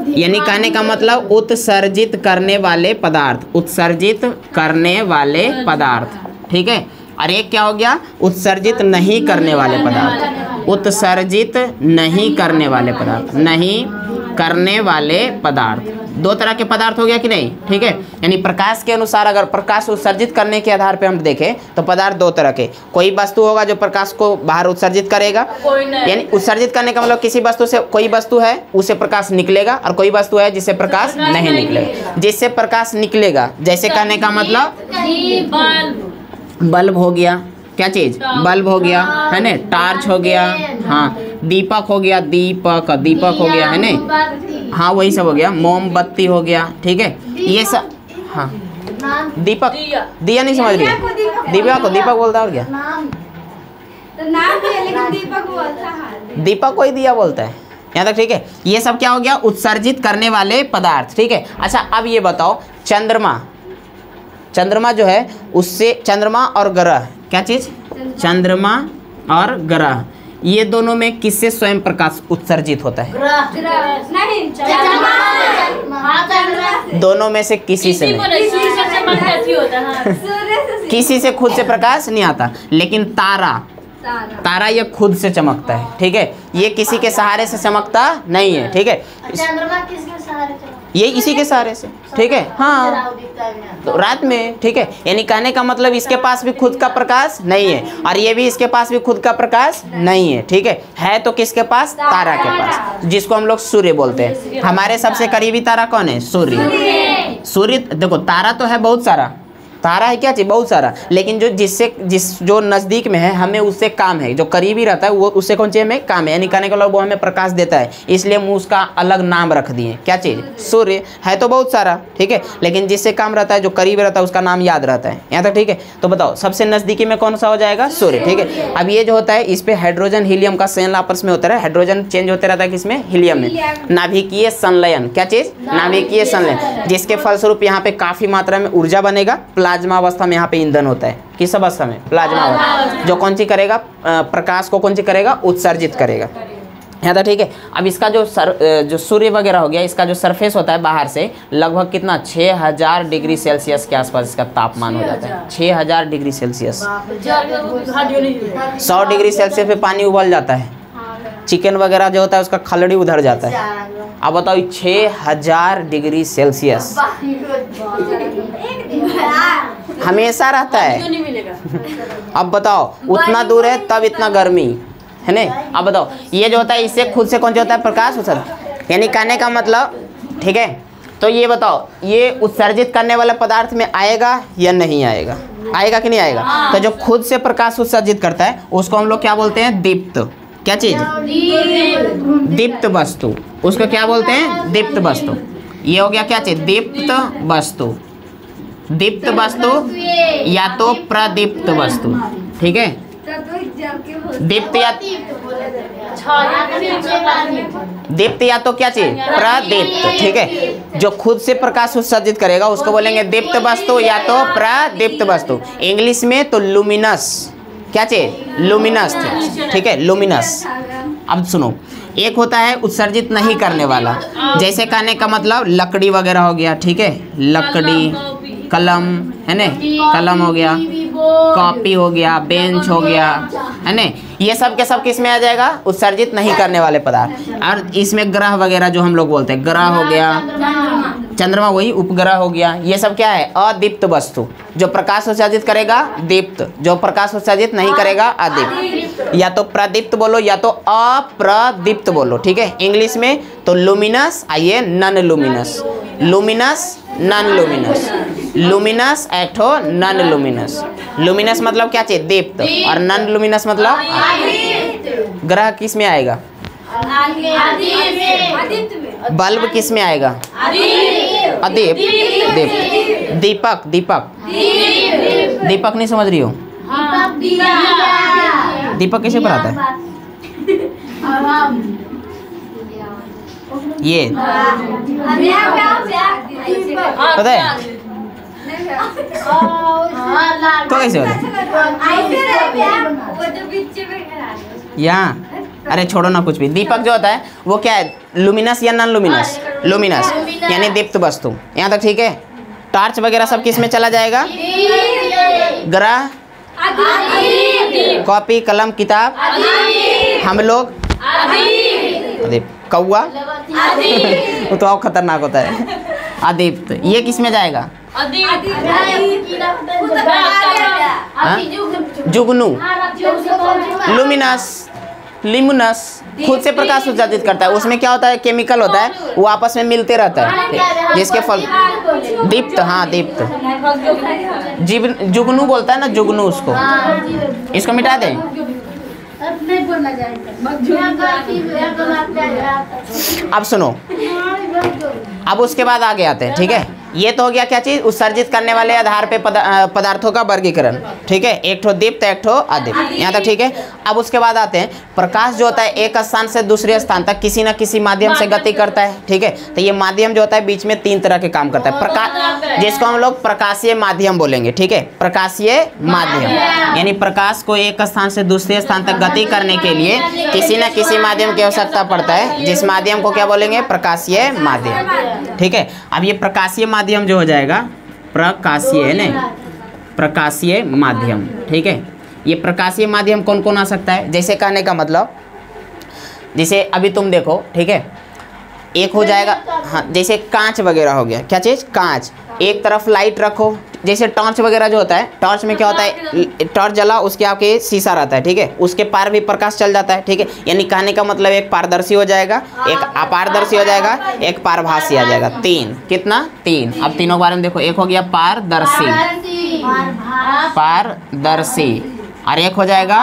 यानी कहने का मतलब उत्सर्जित करने वाले पदार्थ, उत्सर्जित करने वाले पदार्थ, ठीक है। और एक क्या हो गया? उत्सर्जित नहीं करने वाले पदार्थ, उत्सर्जित नहीं करने वाले पदार्थ, नहीं करने वाले पदार्थ। दो तरह के पदार्थ हो गया कि नहीं, ठीक है। यानी प्रकाश के अनुसार अगर प्रकाश उत्सर्जित करने के आधार पे हम देखें तो पदार्थ दो तरह के, कोई वस्तु होगा जो प्रकाश को बाहर उत्सर्जित करेगा, यानी उत्सर्जित करने का मतलब किसी वस्तु से, कोई वस्तु है उससे प्रकाश निकलेगा, और कोई वस्तु है जिससे प्रकाश नहीं निकलेगा। जिससे प्रकाश निकलेगा, जैसे कहने का मतलब बल्ब हो गया, क्या चीज? बल्ब हो गया, है ना, टार्च हो गया, हाँ, दीपक हो गया, दीपक हो गया, है ना, हाँ वही सब हो गया, मोमबत्ती हो गया, ठीक है, ये सब, हाँ दीपक, दिया नहीं समझ रही, दीपक को दीपक बोलता है, और क्या दीपक को ही दिया बोलता है। यहाँ तक ठीक है। ये सब क्या हो गया? उत्सर्जित करने वाले पदार्थ, ठीक है। अच्छा अब ये बताओ चंद्रमा जो है उससे, चंद्रमा और ग्रह, क्या चीज? चंद्रमा और ग्रह, ये दोनों में किससे स्वयं प्रकाश उत्सर्जित होता है? दोनों में से किसी से नहीं, किसी से खुद से प्रकाश नहीं आता। लेकिन तारा ये खुद से चमकता है, ठीक है, ये किसी के सहारे से चमकता नहीं है, ठीक है। चंद्रमा किसके सहारे? ये इसी के सहारे से, ठीक है, हाँ तो रात में, ठीक है। यानी कहने का मतलब इसके पास भी खुद का प्रकाश नहीं है, और ये भी इसके पास भी खुद का प्रकाश नहीं है, ठीक है तो किसके पास? तारा के पास, जिसको हम लोग सूर्य बोलते हैं। हमारे सबसे करीबी तारा कौन है? सूर्य। देखो तारा तो है बहुत सारा, तारा है क्या चीज? बहुत सारा, लेकिन जो नज़दीक में है हमें उससे काम है, जो करीबी रहता है वो उससे कौन चाहिए? हमें काम है, यानी कहने का मतलब वो हमें प्रकाश देता है, इसलिए हम उसका अलग नाम रख दिए, क्या चीज़? सूर्य। है तो बहुत सारा, ठीक है, लेकिन जिससे काम रहता है, जो करीब रहता है उसका नाम याद रहता है। यहाँ तक ठीक है। तो बताओ सबसे नज़दीकी में कौन सा हो जाएगा? सूर्य, ठीक है। अब ये जो होता है इस पर हाइड्रोजन हीलियम का संलयन आपस में होता है, हाइड्रोजन चेंज होते रहता है किसमें? हीलियम में। नाभिकीय संलयन, क्या चीज़? नाभिकीय संलयन, जिसके फलस्वरूप यहाँ पे काफ़ी मात्रा में ऊर्जा बनेगा। प्लाज्मा अवस्था में यहाँ पे ईंधन होता है, किस अवस्था में? प्लाज्मा अवस्था, जो कौन सी करेगा? प्रकाश को कौन सी करेगा? उत्सर्जित करेगा। यहाँ तक ठीक है। अब इसका जो सूर्य वगैरह हो गया, इसका जो सरफेस होता है बाहर से लगभग कितना? 6000 डिग्री सेल्सियस के आसपास इसका तापमान हो जाता है। 6000 डिग्री सेल्सियस, 100 डिग्री सेल्सियस पे पानी उबल जाता है। चिकन वगैरह जो होता है उसका खलड़ी उधर जाता है। अब बताओ 6000 डिग्री सेल्सियस हमेशा रहता है। अब बताओ उतना दूर है तब इतना गर्मी है ना। अब बताओ ये जो होता है इससे खुद से कौन सा होता है? प्रकाश उत्सर्जित, यानी कहने का मतलब, ठीक है। तो ये बताओ ये उत्सर्जित करने वाले पदार्थ में आएगा या नहीं आएगा? आएगा कि नहीं आएगा? तो जो खुद से प्रकाश उत्सर्जित करता है उसको हम लोग क्या बोलते हैं? दीप्त। क्या चीज? दीप्त वस्तु, उसको क्या बोलते हैं? दीप्त वस्तु। ये हो गया क्या चीज? दीप्त वस्तु। दीप्त वस्तु या तो प्रदीप्त वस्तु, ठीक है। दीप्त या दीप्त या तो क्या चीज, प्रदीप्त, ठीक है। जो खुद से प्रकाश उत्सर्जित करेगा उसको बोलेंगे दीप्त वस्तु या तो प्रदीप्त वस्तु। इंग्लिश में तो लुमिनस, क्या चीज, लुमिनस, ठीक है, लुमिनस। अब सुनो, एक होता है उत्सर्जित नहीं करने वाला, जैसे कहने का मतलब लकड़ी वगैरह हो गया, ठीक है, लकड़ी, कलम है ना, कलम हो गया, कॉपी हो गया, बेंच हो गया, है ना, ये सब के सब किस में आ जाएगा, उत्सर्जित नहीं करने वाले पदार्थ। और इसमें ग्रह वगैरह जो हम लोग बोलते हैं, ग्रह हो गया, चंद्रमा वही उपग्रह हो गया, ये सब क्या है, अदीप्त वस्तु। जो प्रकाश उत्सर्जित करेगा दीप्त, जो प्रकाश उत्सर्जित नहीं करेगा अदीप्त। या तो प्रदीप्त बोलो या तो अप्रदीप्त बोलो, ठीक है। इंग्लिश में तो लुमिनस, आइए non luminous, luminous non luminous, luminous एक ठो नन लुमिनस। लुमिनस मतलब क्या चाहिए, दीप्त, और नन लुमिनस मतलब ग्रह किस में आएगा, बल्ब किस में आएगा, अदीप्त, दीप्त, दीपक, दीपक, दीपक नहीं समझ रही हो, दीपक कैसे पढ़ाता है, ये पता है तो कैसे होता है यहाँ, अरे छोड़ो ना कुछ भी। दीपक जो होता है वो क्या है, लुमिनस या नॉन लुमिनस, लुमिनस यानी दीप्त वस्तु। यहाँ तक ठीक है। टॉर्च वगैरह सब किस में चला जाएगा, ग्रह, कॉपी, कलम, किताब, हम लोग, कौआ वो तो और खतरनाक होता है, अदीप्त, ये किस में जाएगा, जुगनू, लुमिनस, लिमुनस, खुद से प्रकाश उत्सर्जित करता है, उसमें क्या होता है, केमिकल होता है, वो आपस में मिलते रहता है, जिसके फल, दीप्त, हाँ दीप्त, जुगनू बोलता है ना, जुगनू, उसको, इसको मिटा दें। अब सुनो, अब उसके बाद आगे आते हैं, ठीक है। ये तो हो गया क्या चीज, उत्सर्जित करने वाले आधार पे पदार्थों का वर्गीकरण, ठीक है, एक ठो दीप्त एक ठो अदीप्त, यहाँ तक ठीक है। अब उसके बाद आते हैं, प्रकाश जो होता है एक स्थान से दूसरे स्थान तक किसी न किसी माध्यम से गति करता है, ठीक है। तो ये माध्यम जो होता है बीच में 3 तरह के काम करता है, प्रकाश, जिसको हम लोग प्रकाशीय माध्यम बोलेंगे, ठीक है, प्रकाशीय माध्यम, यानी प्रकाश को एक स्थान से दूसरे स्थान तक गति करने के लिए किसी न किसी माध्यम की आवश्यकता पड़ता है, जिस माध्यम को क्या बोलेंगे, प्रकाशीय माध्यम, ठीक है। अब ये प्रकाशीय माध्यम जो हो जाएगा, प्रकाशीय है ना, प्रकाशीय माध्यम, ठीक है। ये प्रकाशीय माध्यम कौन कौन आ सकता है, जैसे कहने का मतलब, जैसे अभी तुम देखो, ठीक है, एक हो जाएगा, हाँ, जैसे कांच वगैरह हो गया, क्या चीज़, कांच, एक तरफ लाइट रखो, जैसे टॉर्च वगैरह जो होता है, टॉर्च में क्या होता है, टॉर्च जला उसके आपके शीशा रहता है, ठीक है, उसके पार भी प्रकाश चल जाता है, ठीक है। यानी कहने का मतलब एक पारदर्शी हो जाएगा, एक अपारदर्शी हो जाएगा, एक पारभासी आ जाएगा, 3, कितना, 3। अब तीनों के बारे में देखो, एक हो गया पारदर्शी, पारदर्शी, और एक हो जाएगा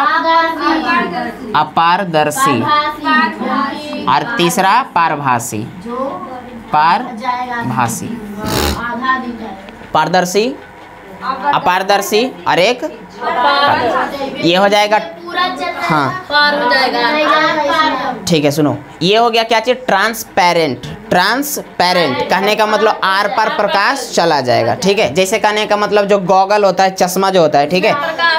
अपारदर्शी, और तीसरा पारभासी, पारभासी, पारदर्शी, अपारदर्शी और एक, ये हो जाएगा, हाँ ठीक है। सुनो, ये हो गया क्या चीज, ट्रांसपेरेंट, ट्रांसपेरेंट कहने का मतलब आर पार प्रकाश चला जाएगा, ठीक है। जैसे कहने का मतलब जो गॉगल होता है, चश्मा जो होता है, ठीक है,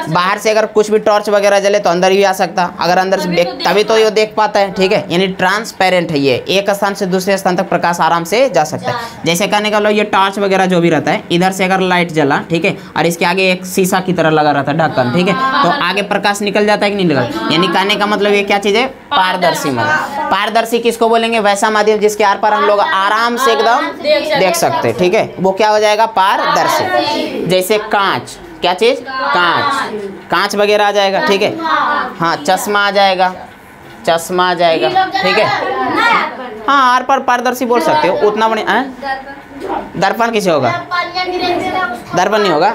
बाहर से अगर कुछ भी टॉर्च वगैरह जले तो अंदर भी आ सकता, अगर अंदर से देख तभी तो ये देख पाता है, ठीक है, यानी ट्रांसपेरेंट है ये, एक स्थान से दूसरे स्थान तक प्रकाश आराम से जा सकता है। जैसे कहने का मतलब ये टॉर्च वगैरह जो भी रहता है, इधर से अगर लाइट जला, ठीक है, और इसके आगे एक शीशा की तरह लगा रहता है ढक्कन, ठीक है, तो आगे प्रकाश निकल जाता है कि नहीं निकलता, यानी कहने का मतलब ये क्या चीज है, पारदर्शी माध्यम। पारदर्शी किसको बोलेंगे, वैसा माध्यम जिसके आर पार हम लोग आराम से एकदम देख सकते हैं, ठीक है, वो क्या हो जाएगा, पारदर्शी। जैसे कांच, क्या चीज, कांच, कांच वगैरह आ जाएगा, ठीक है, हाँ, चश्मा आ जाएगा, चश्मा आ जाएगा, ठीक है, हाँ, आर पार पारदर्शी बोल सकते हो, उतना बड़े, दर्पण किसे होगा, दर्पण नहीं होगा,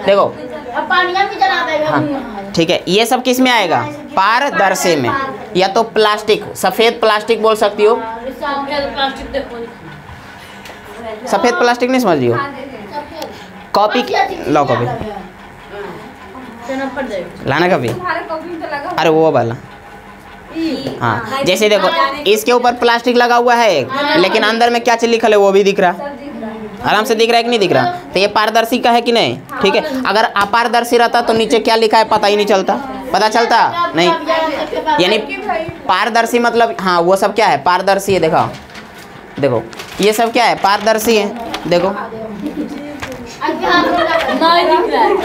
देखो, हाँ ठीक है। ये सब किस में आएगा, पारदर्शी में, या तो प्लास्टिक, सफेद प्लास्टिक बोल सकती हो, सफेद प्लास्टिक नहीं समझ रही हो, कॉपी, लो कॉपी लाना कभी, अरे वो वाला हाँ, जैसे देखो इसके ऊपर प्लास्टिक लगा हुआ है एक, लेकिन अंदर में क्या चीज लिखल है वो भी दिख रहा है, आराम से दिख रहा है कि नहीं दिख रहा। तो ये पारदर्शी का है कि नहीं, ठीक है। अगर अपारदर्शी रहता तो नीचे क्या लिखा है पता ही नहीं चलता, पता चलता नहीं। यानी पारदर्शी मतलब हाँ वो सब क्या है, पारदर्शी है। देखो देखो ये सब क्या है, पारदर्शी है। देखो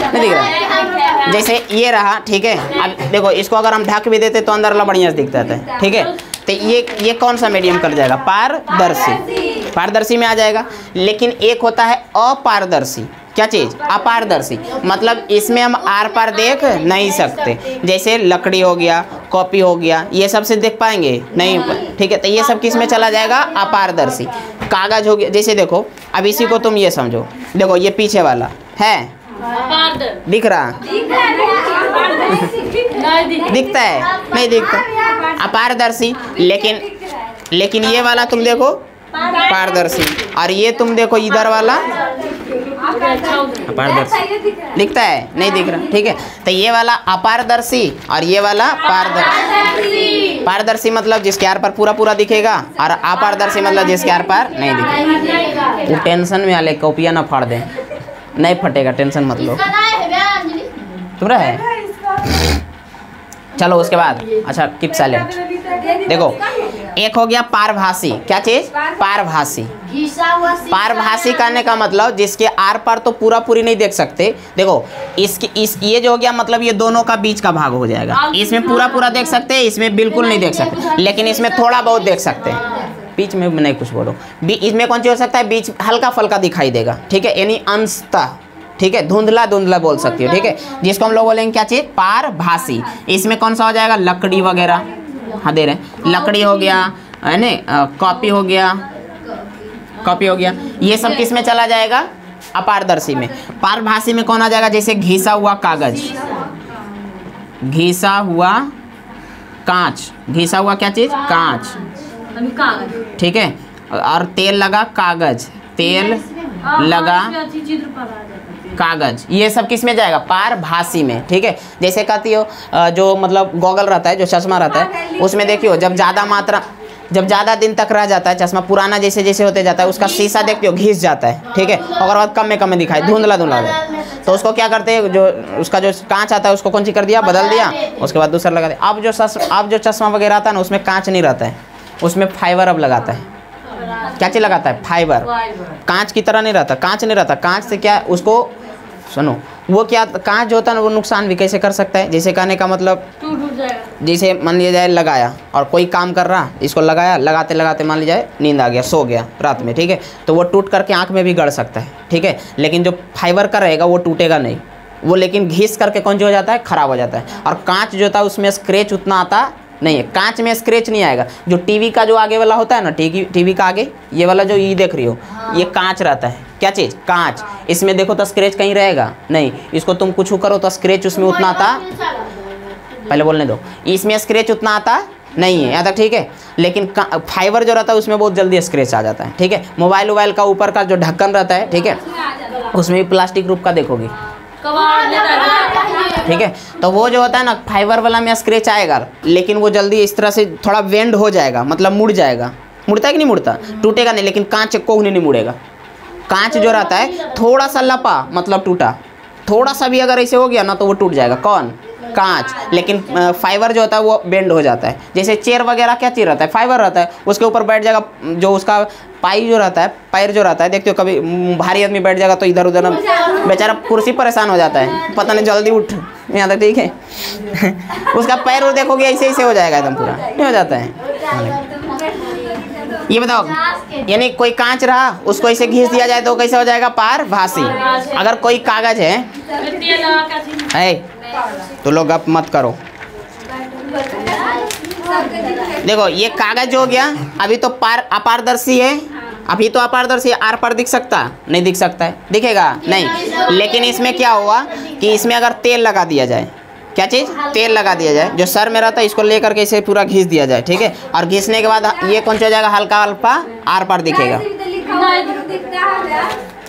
नहीं दिख रहा, जैसे ये रहा, ठीक है। अब देखो इसको अगर हम ढक भी देते तो अंदर वाला बढ़िया से दिखता है, ठीक है। तो ये कौन सा मीडियम कर जाएगा, पारदर्शी, पारदर्शी में आ जाएगा। लेकिन एक होता है अपारदर्शी, क्या चीज़, अपारदर्शी, मतलब इसमें हम आर पार देख नहीं सकते। जैसे लकड़ी हो गया, कॉपी हो गया, ये सब से देख पाएंगे नहीं, ठीक है। तो ये सब किस में चला जाएगा, अपारदर्शी। कागज हो गया, जैसे देखो अब इसी को तुम ये समझो, देखो ये पीछे वाला है, दिख रहा, दिखता है नहीं दिखता, अपारदर्शी। लेकिन ये वाला तुम देखो पारदर्शी, और ये तुम देखो इधर वाला अपारदर्शी, दिखता है नहीं दिख रहा, ठीक है। तो ये वाला अपारदर्शी और ये वाला पारदर्शी। पारदर्शी मतलब जिसके आर पर पूरा पूरा दिखेगा, और अपारदर्शी मतलब जिसके आर पर नहीं दिखेगा। वो टेंशन में आले कॉपियाँ ना फाड़ दें, नहीं फटेगा, टेंशन मत लो। तुम्हारा है, चलो उसके बाद अच्छा कीप साइलेंट। देखो एक हो गया पारभासी, क्या चीज, पारभासी। पारभासी कहने का मतलब जिसके आर पार तो पूरा पूरी नहीं देख सकते। देखो ये जो हो गया मतलब ये दोनों का बीच का भाग हो जाएगा। इसमें पूरा पूरा देख सकते हैं, इसमें बिल्कुल नहीं देख सकते, लेकिन इसमें थोड़ा बहुत देख सकते हैं। बीच में नहीं कुछ बोलो, इसमें कौन सी हो सकता है, बीच हल्का फल्का दिखाई देगा, ठीक है, यानी अंशतः, ठीक है, धुंधला धुंधला बोल सकती हो, ठीक है, जिसको हम लोग बोलेंगे क्या चीज, पारभासी। इसमें कौन सा हो जाएगा, लकड़ी वगैरह, हाँ दे रहे हैं, लकड़ी हो गया है ना, कॉपी हो गया, कॉपी हो गया, ये सब किस में चला जाएगा, अपारदर्शी में। पारभासी में कौन आ जाएगा, जैसे घिसा हुआ कागज, घिसा हुआ कांच, घिसा हुआ क्या चीज, कांच, ठीक है, और तेल लगा कागज, तेल लगा कागज, ये सब किस में जाएगा, पारभासी में, ठीक है। जैसे कहती हो जो मतलब गॉगल रहता है, जो चश्मा रहता है, उसमें देखियो जब ज़्यादा मात्रा, जब ज़्यादा दिन तक रह जाता है चश्मा, पुराना जैसे जैसे होते जाता है, उसका शीशा देखते हो घिस जाता है, ठीक है, और बाद कम में दिखाई, धुंधला धुंधला होता है, तो उसको क्या करते हैं, जो उसका जो कांच आता है उसको कौन सी कर दिया, बदल दिया, उसके बाद दूसरा लगा दिया। अब जो चश्मा वगैरह आता है ना, उसमें कांच नहीं रहता है, उसमें फाइबर अब लगाता है, क्या चीज़ लगाता है, फाइबर। कांच की तरह नहीं रहता, कांच नहीं रहता, कांच से क्या उसको सुनो, वो क्या कांच जो होता है ना वो नुकसान भी कैसे कर सकता है। जैसे कहने का मतलब जैसे मान लिया जाए लगाया और कोई काम कर रहा, इसको लगाया, लगाते लगाते मान लिया जाए नींद आ गया, सो गया रात में, ठीक है, तो वो टूट करके आंख में भी गड़ सकता है, ठीक है। लेकिन जो फाइबर का रहेगा वो टूटेगा नहीं, वो लेकिन घिस करके कौन जो हो जाता है, खराब हो जाता है। और कांच जो था उसमें स्क्रैच उतना आता नहीं है, कांच में स्क्रैच नहीं आएगा। जो टीवी का जो आगे वाला होता है ना, टीवी का आगे ये वाला जो ये देख रही हो, ये कांच रहता है, क्या चीज़, कांच। इसमें देखो तो स्क्रैच कहीं रहेगा नहीं, इसको तुम कुछ करो तो स्क्रैच उसमें उतना आता, पहले बोलने दो, इसमें स्क्रैच उतना आता नहीं है, यहाँ तक ठीक है। लेकिन फाइबर जो रहता है उसमें बहुत जल्दी स्क्रैच आ जाता है, ठीक है। मोबाइल वोबाइल का ऊपर का जो ढक्कन रहता है, ठीक है, उसमें भी प्लास्टिक रूप का देखोगे, ठीक है, तो वो जो होता है ना फाइबर वाला में स्क्रैच आएगा, लेकिन वो जल्दी इस तरह से थोड़ा वेंड हो जाएगा, मतलब मुड़ जाएगा, मुड़ता है कि नहीं मुड़ता, टूटेगा नहीं, लेकिन कांच को नहीं मुड़ेगा। कांच जो रहता है थोड़ा सा लपा मतलब टूटा, थोड़ा सा भी अगर ऐसे हो गया ना तो वो टूट जाएगा, कौन, कांच। लेकिन फाइबर जो होता है वो बेंड हो जाता है। जैसे चेयर वगैरह क्या चीज़ रहता है, फाइबर रहता है, उसके ऊपर बैठ जाएगा, जो उसका पाई जो रहता है, पैर जो रहता है, देखते हो कभी भारी आदमी बैठ जाएगा तो इधर उधर बेचारा कुर्सी परेशान हो जाता है, पता नहीं जल्दी उठ, यहाँ तक ठीक है उसका पैर वो देखोगे ऐसे ऐसे हो जाएगा एकदम पूरा, नहीं हो जाता है। ये बताओ, यानी कोई कांच रहा उसको ऐसे घिस दिया जाए तो कैसे हो जाएगा, पारभासी। अगर कोई कागज है तो लोग अब मत करो, देखो ये कागज हो गया, अभी तो अपारदर्शी है, अभी तो अपारदर्शी, आर पार दिख सकता नहीं, दिख सकता है, दिखेगा नहीं। लेकिन इसमें क्या हुआ कि इसमें अगर तेल लगा दिया जाए, क्या चीज़, तेल लगा दिया जाए, जो सर में रहता है इसको लेकर के इसे पूरा घिस दिया जाए, ठीक है, और घिसने के बाद ये कौन सा हो जाएगा, हल्का हल्का आर पार दिखेगा,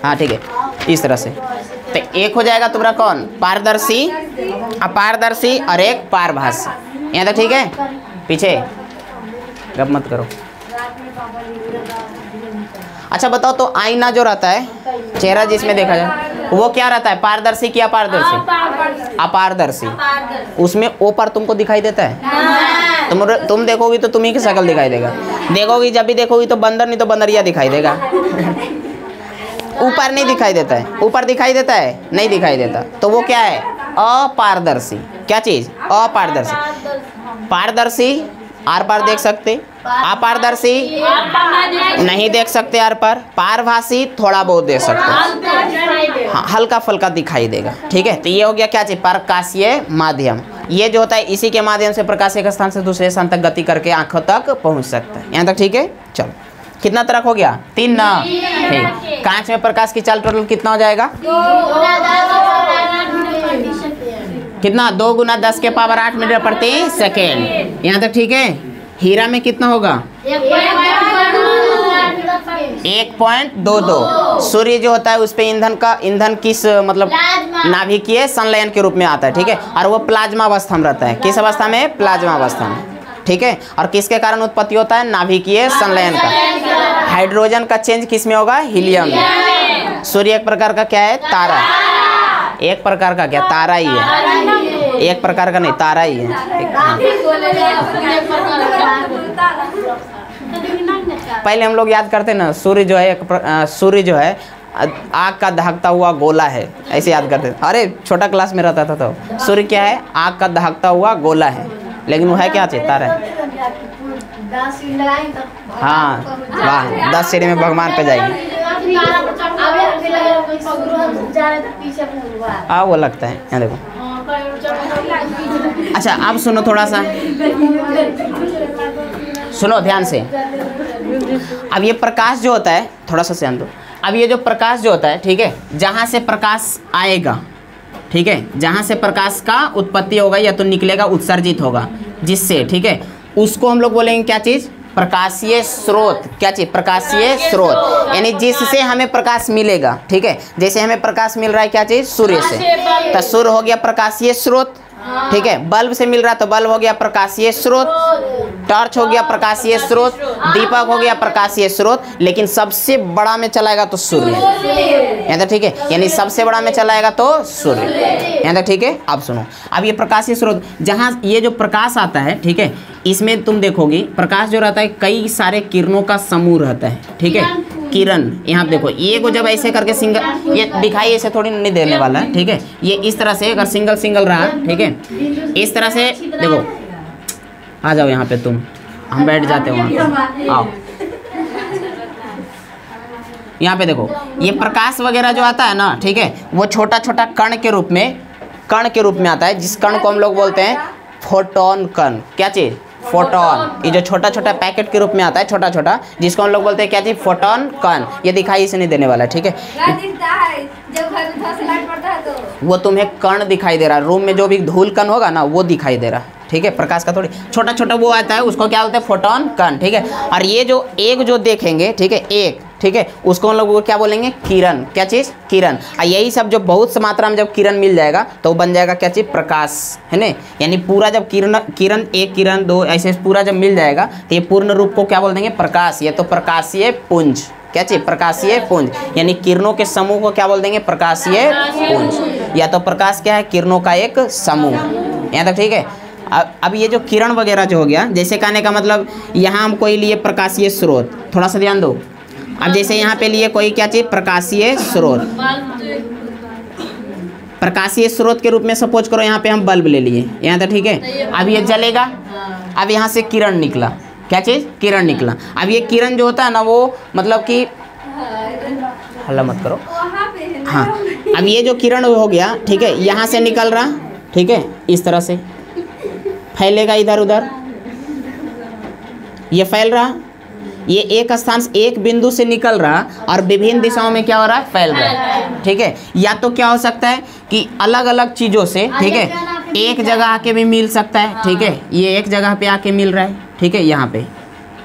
हाँ ठीक है, इस तरह से। तो एक हो जाएगा तुम्हारा कौन, पारदर्शी, अपारदर्शी और एक पारभासी, यहाँ तक ठीक है। पीछे गप मत करो। अच्छा बताओ तो आईना जो रहता है, चेहरा जिसमें देखा जाए, वो क्या रहता है, पारदर्शी कि अपारदर्शी? अपारदर्शी। उसमें ओ पर तुमको दिखाई देता है? तुम देखोगी तो तुम्ही की शक्ल दिखाई देगा। देखोगी जब भी देखोगी तो बंदर, नहीं तो बंदरिया दिखाई देगा। ऊपर नहीं दिखाई देता है। ऊपर दिखाई देता है? नहीं दिखाई देता। तो वो क्या है? अपारदर्शी। क्या चीज? अपारदर्शी। पारदर्शी आर पार देख सकते, अपारदर्शी नहीं देख सकते आर पार, पारभासी थोड़ा बहुत देख सकते, हाँ हल्का फुल्का दिखाई देगा। ठीक है, तो ये हो गया क्या चीज? प्रकाशीय माध्यम। ये जो होता है इसी के माध्यम से प्रकाश एक स्थान से दूसरे स्थान तक गति करके आंखों तक पहुंच सकता है। यहाँ तक ठीक है? चलो कितना तरक हो गया? 3 ना? ठीक। कांच में प्रकाश की चाल टोटल कितना हो जाएगा? कितना? 2 × 10 के पावर 8 मीटर प्रति सेकेंड। यहाँ तक ठीक है? हीरा में कितना होगा? 1.22। सूर्य जो होता है उस पे ईंधन किस मतलब नाभिकीय संलयन के रूप में आता है। ठीक है, और वो प्लाज्मा अवस्था में रहता है। किस अवस्था में? प्लाज्मा अवस्था में। ठीक है, और किसके कारण उत्पत्ति होता है? नाभिकीय संलयन का। हाइड्रोजन का चेंज किस में होगा? हीलियम में। सूर्य एक प्रकार का क्या है? तारा। एक प्रकार का क्या? तारा ही है। एक प्रकार का नहीं, तारा ही है। पहले हम लोग याद करते ना, सूर्य जो है आग का दहकता हुआ गोला है, ऐसे याद करते। अरे छोटा क्लास में रहता था तो सूर्य क्या है? आग का दहकता हुआ गोला है, लेकिन वो है क्या चीज? तारा है। हाँ वाह, 10 सीढ़ी में भगवान पे जाएगी। हाँ वो लगता है। यहाँ देखो। अच्छा अब सुनो, थोड़ा सा सुनो ध्यान से। अब ये प्रकाश जो होता है, थोड़ा सा ध्यान दो। अब ये जो प्रकाश जो होता है, ठीक है, जहाँ से प्रकाश आएगा, ठीक है, जहाँ से प्रकाश का उत्पत्ति होगा या तो निकलेगा, उत्सर्जित होगा, जिससे, ठीक है, उसको हम लोग बोलेंगे क्या चीज़? प्रकाशीय स्रोत। क्या चीज? प्रकाशीय स्रोत, यानी जिससे हमें प्रकाश मिलेगा। ठीक है, जैसे हमें प्रकाश मिल रहा है क्या चीज? सूर्य से, तो सूर्य हो गया प्रकाशीय स्रोत। ठीक है, बल्ब से मिल रहा है तो बल्ब हो गया प्रकाशीय स्रोत, टॉर्च हो गया प्रकाशीय स्रोत, दीपक हो गया प्रकाशीय स्रोत, लेकिन सबसे बड़ा में चलाएगा तो सूर्य। यहाँ तक ठीक है, यानी सबसे बड़ा में चलाएगा तो सूर्य। यहाँ तक ठीक है? अब सुनो, अब ये प्रकाशीय स्रोत, जहाँ ये जो प्रकाश आता है, ठीक है, इसमें तुम देखोगी प्रकाश जो रहता है कई सारे किरणों का समूह रहता है। ठीक है, किरण, यहाँ देखो, ये को जब ऐसे करके सिंगल, ये दिखाई ऐसे थोड़ी नहीं देने वाला है। ठीक है, ये इस तरह से अगर सिंगल सिंगल रहा, ठीक है, इस तरह से देखो, आ जाओ यहाँ पे तुम, हम बैठ जाते हो वहाँ पे, आओ यहाँ पे देखो, ये प्रकाश वगैरह जो आता है ना, ठीक है, वो छोटा छोटा कण के रूप में आता है, जिस कण को हम लोग बोलते हैं फोटोन कण। क्या चीज? फोटोन। ये जो छोटा छोटा पैकेट के रूप में आता है, छोटा छोटा, जिसको हम लोग बोलते हैं क्या चीज? फोटोन कण। ये दिखाई इसे नहीं देने वाला है। ठीक है, वो तुम्हें कण दिखाई दे रहा है, रूम में जो भी धूल कण होगा ना वो दिखाई दे रहा है। ठीक है, प्रकाश का थोड़ी छोटा छोटा वो आता है, उसको क्या बोलते हैं? फोटोन कण। ठीक है, और ये जो एक जो देखेंगे, ठीक है, एक, ठीक है, उसको हम लोग क्या बोलेंगे? किरण। क्या चीज़? किरण। और यही सब जो बहुत सी मात्रा में जब किरण मिल जाएगा तो बन जाएगा क्या चीज़? प्रकाश, है ना। यानी पूरा जब किरण एक किरण दो ऐसे पूरा जब मिल जाएगा तो ये पूर्ण रूप को क्या बोल देंगे? प्रकाश। ये तो प्रकाशीय पुंज। क्या चीज? प्रकाशीय पुंज। यानी किरणों के समूह को क्या बोल देंगे? प्रकाशीय पुंज। या तो प्रकाश क्या है? किरणों का एक समूह। यहाँ तक ठीक है। अब ये जो किरण वगैरह जो हो गया, जैसे कहने का मतलब यहाँ हम कोई लिए प्रकाशीय स्रोत, थोड़ा सा ध्यान दो। अब जैसे यहाँ पे लिए कोई क्या चीज? प्रकाशीय स्रोत। प्रकाशीय स्रोत के रूप में सपोज करो यहाँ पे हम बल्ब ले लिए, यहाँ तक ठीक है। अब ये जलेगा, अब यहाँ से किरण निकला। क्या चीज़? किरण निकला। अब ये किरण जो होता है ना वो मतलब कि हल्ला मत करो, हाँ। अब ये जो किरण हो गया, ठीक है, यहाँ से निकल रहा, ठीक है, इस तरह से फैलेगा इधर उधर, ये फैल रहा, ये एक स्थान से एक बिंदु से निकल रहा और विभिन्न दिशाओं में क्या हो रहा है? फैल रहा है। ठीक है, या तो क्या हो सकता है कि अलग अलग चीज़ों से, ठीक है, एक जगह आके भी मिल सकता है। ठीक है, ये एक जगह पे आके मिल रहा है, ठीक है, यहाँ पे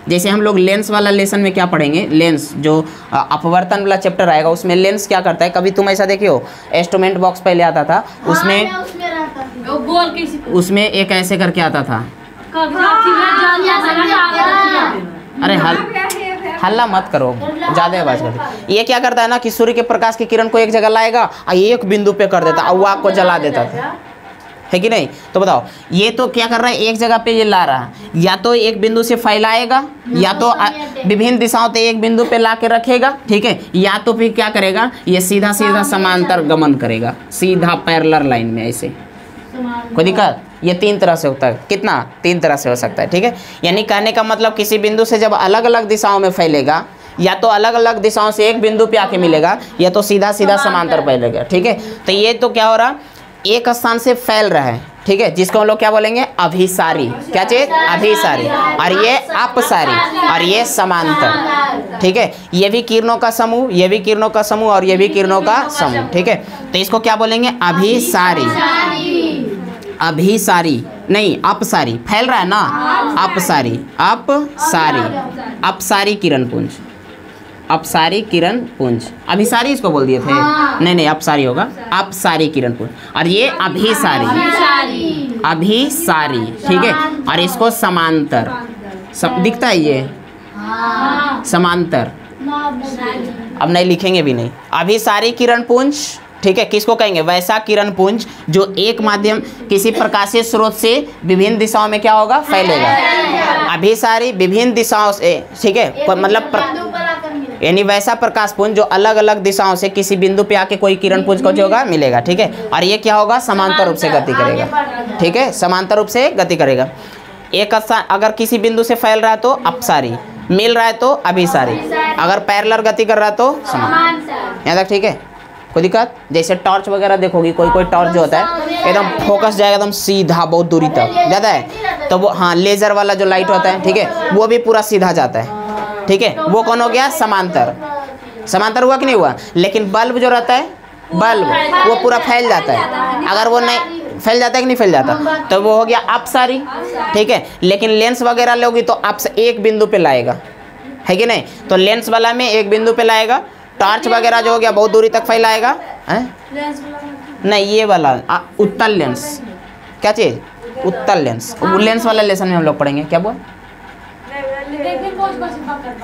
जैसे हम लोग लेंस वाला लेसन में क्या पढ़ेंगे, लेंस जो अपवर्तन वाला चैप्टर आएगा उसमें लेंस क्या करता है, कभी तुम ऐसा देखिए हो, इंस्ट्रूमेंट बॉक्स पहले आता था, उसमें एक ऐसे करके आता था, अरे हल्ला मत करो, ज़्यादा आवाज़ कर। ये क्या करता है ना कि सूर्य के प्रकाश की किरण को एक जगह लाएगा और एक बिंदु पे कर देता और वो आपको जला देता था, है कि नहीं? तो बताओ, ये तो क्या कर रहा है, एक जगह पे ये ला रहा है, या तो एक बिंदु से फैलाएगा, या तो विभिन्न दिशाओं से एक बिंदु पे ला के रखेगा, ठीक है, या तो फिर क्या करेगा, ये सीधा सीधा समांतर गमन करेगा, सीधा पैरेलल लाइन में ऐसे। कोई दिक्कत? ये 3 तरह से होता है। कितना? 3 तरह से हो सकता है, ठीक है। यानी कहने का मतलब किसी बिंदु से जब अलग अलग दिशाओं में फैलेगा, या तो अलग अलग दिशाओं से एक बिंदु पे आके मिलेगा, या तो सीधा सीधा समांतर फैलेगा, ठीक है। तो ये तो क्या हो रहा, एक स्थान से फैल रहा है, ठीक है, जिसको हम लोग क्या बोलेंगे, अभिसारी। क्या चीज? अभिसारी। और ये अपसारी, और ये समांतर, ठीक है। ये भी किरणों का समूह, ये भी किरणों का समूह, और ये भी किरणों का समूह, ठीक है। तो इसको क्या बोलेंगे, अभिसारी। अभिसारी नहीं, अपसारी। फैल रहा है ना, अपसारी, अपसारी, अपसारी किरण पुंज, अपसारी किरण पुंज। अभिसारी इसको बोल दिए थे, नहीं अपसारी होगा, अपसारी किरण पुंज। और ये अभिसारी, अभिसारी, ठीक है। और इसको समांतर, दिखता है ये समांतर, अब नहीं लिखेंगे भी नहीं। अभिसारी किरण पुंज, ठीक है, किसको कहेंगे, वैसा किरण पुंज जो एक माध्यम किसी प्रकाशीय स्रोत से विभिन्न दिशाओं में क्या होगा, फैलेगा। अभिसारी विभिन्न दिशाओं से, ठीक है, मतलब यानी वैसा प्रकाश पुंज जो अलग अलग दिशाओं से किसी बिंदु पे आके कोई किरण पुंज को जो होगा मिलेगा, ठीक है। और ये क्या होगा, समांतर रूप से गति करेगा, ठीक है, समांतर रूप से गति करेगा। एक स्थान अगर किसी बिंदु से फैल रहा है तो अपसारी, मिल रहा है तो अभिसारी, अगर पैरेलल गति कर रहा है तो समांतर। यहाँ तक ठीक है, कोई दिक्कत? जैसे टॉर्च वगैरह देखोगी, कोई कोई टॉर्च जो होता है एकदम फोकस जाएगा, एकदम सीधा बहुत दूरी तक जाता है, तो वो हाँ लेजर वाला जो लाइट होता है, ठीक है, वो भी पूरा सीधा जाता है, ठीक है, वो कौन हो गया, समांतर। समांतर हुआ कि नहीं हुआ? लेकिन बल्ब जो रहता है, बल्ब वो पूरा फैल जाता है, अगर वो नहीं फैल जाता है कि नहीं फैल जाता, तो वो हो गया अपसारी, ठीक है। लेकिन लेंस वगैरह लोगी तो आप एक बिंदु पे लाएगा, है कि नहीं? तो लेंस वाला में एक बिंदु पे लाएगा, टॉर्च वगैरह जो हो गया बहुत दूरी तक फैलाएगा, नहीं ये वाला उत्तल लेंस, क्या चीज, उत्तल लेंस, लेंस वाला लेसन में हम लोग पढ़ेंगे, क्या बोल,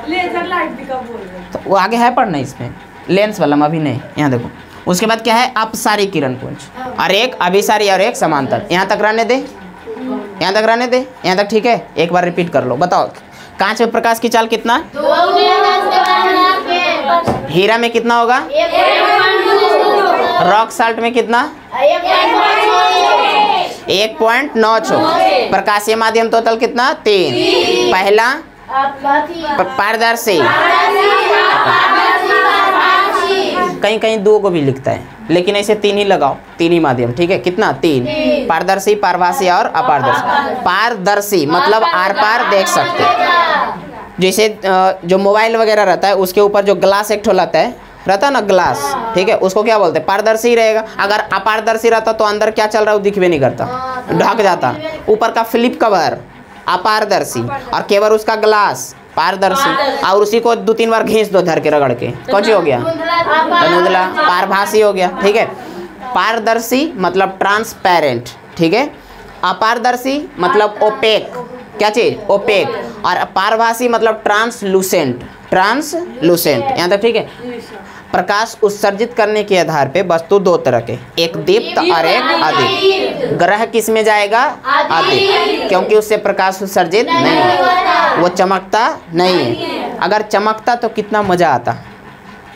लेजर लाइट भी कब बोल रहे, तो वो आगे है पढ़ना इसमें, लेंस वाला में अभी नहीं। यहाँ देखो, उसके बाद क्या है, अपसारी किरण पुंज, और एक अभिसारी और एक समांतर। यहाँ तक रहने दे, यहाँ तक रहने दे, यहाँ तक ठीक है। एक बार रिपीट कर लो, बताओ कांच में प्रकाश की चाल कितना, हीरा में कितना होगा, रॉक साल्ट में कितना, 1.96। प्रकाशीय माध्यम टोटल कितना, 3। पहला पारदर्शी, कहीं कहीं 2 को भी लिखता है, लेकिन ऐसे 3 ही लगाओ, 3 ही माध्यम, ठीक है। कितना, 3। पारदर्शी, पारभासी और अपारदर्शी। पारदर्शी मतलब आर पार देख सकते, जैसे जो मोबाइल वगैरह रहता है उसके ऊपर जो ग्लास एक ठो रहता है ना ग्लास, ठीक है, उसको क्या बोलते हैं, पारदर्शी रहेगा। अगर अपारदर्शी रहता तो अंदर क्या चल रहा है वो दिख भी नहीं करता, ढक जाता। ऊपर का फ्लिप कवर अपारदर्शी, और केवल उसका ग्लास पारदर्शी, और उसी को 2-3 बार घींच दो धर के रगड़ के, कौन सी हो गया, धुंधला। पारभासी हो गया, ठीक है। पारदर्शी मतलब ट्रांसपेरेंट, ठीक है। अपारदर्शी मतलब ओपेक, क्या चीज, ओपेक। और पारभासी मतलब ट्रांसलूसेंट, ट्रांसलूसेंट। यहाँ तक ठीक है। प्रकाश उत्सर्जित करने के आधार पे वस्तु 2 तरह के, एक दीप्त और एक अदीप्त। ग्रह किस में जाएगा, अदीप्त, क्योंकि उससे प्रकाश उत्सर्जित नहीं है, वो चमकता नहीं है। अगर चमकता तो कितना मजा आता,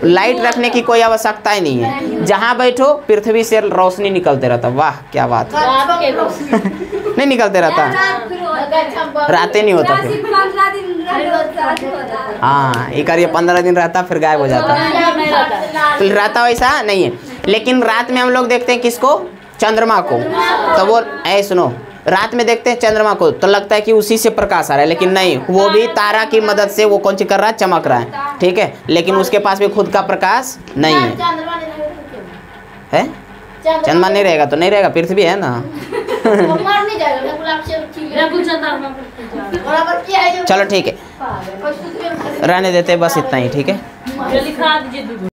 लाइट रखने की कोई आवश्यकता ही नहीं है, जहाँ बैठो पृथ्वी से रोशनी निकलते रहता। वाह क्या बात नहीं निकलते रहता, रातें नहीं होता फिर। हाँ ये करिए 15 दिन रहता फिर गायब हो जाता, तो रहता वैसा नहीं है। लेकिन रात में हम लोग देखते हैं किसको, चंद्रमा को, तो वो सुनो, रात में देखते हैं चंद्रमा को तो लगता है कि उसी से प्रकाश आ रहा है, लेकिन नहीं, वो भी तारा की मदद से वो कौन सी कर रहा है, चमक रहा है, ठीक है। लेकिन उसके पास भी खुद का प्रकाश नहीं है, है? चंद्रमा नहीं रहेगा तो नहीं रहेगा, पृथ्वी है ना। चलो ठीक है, रहने देते बस इतना ही, ठीक है।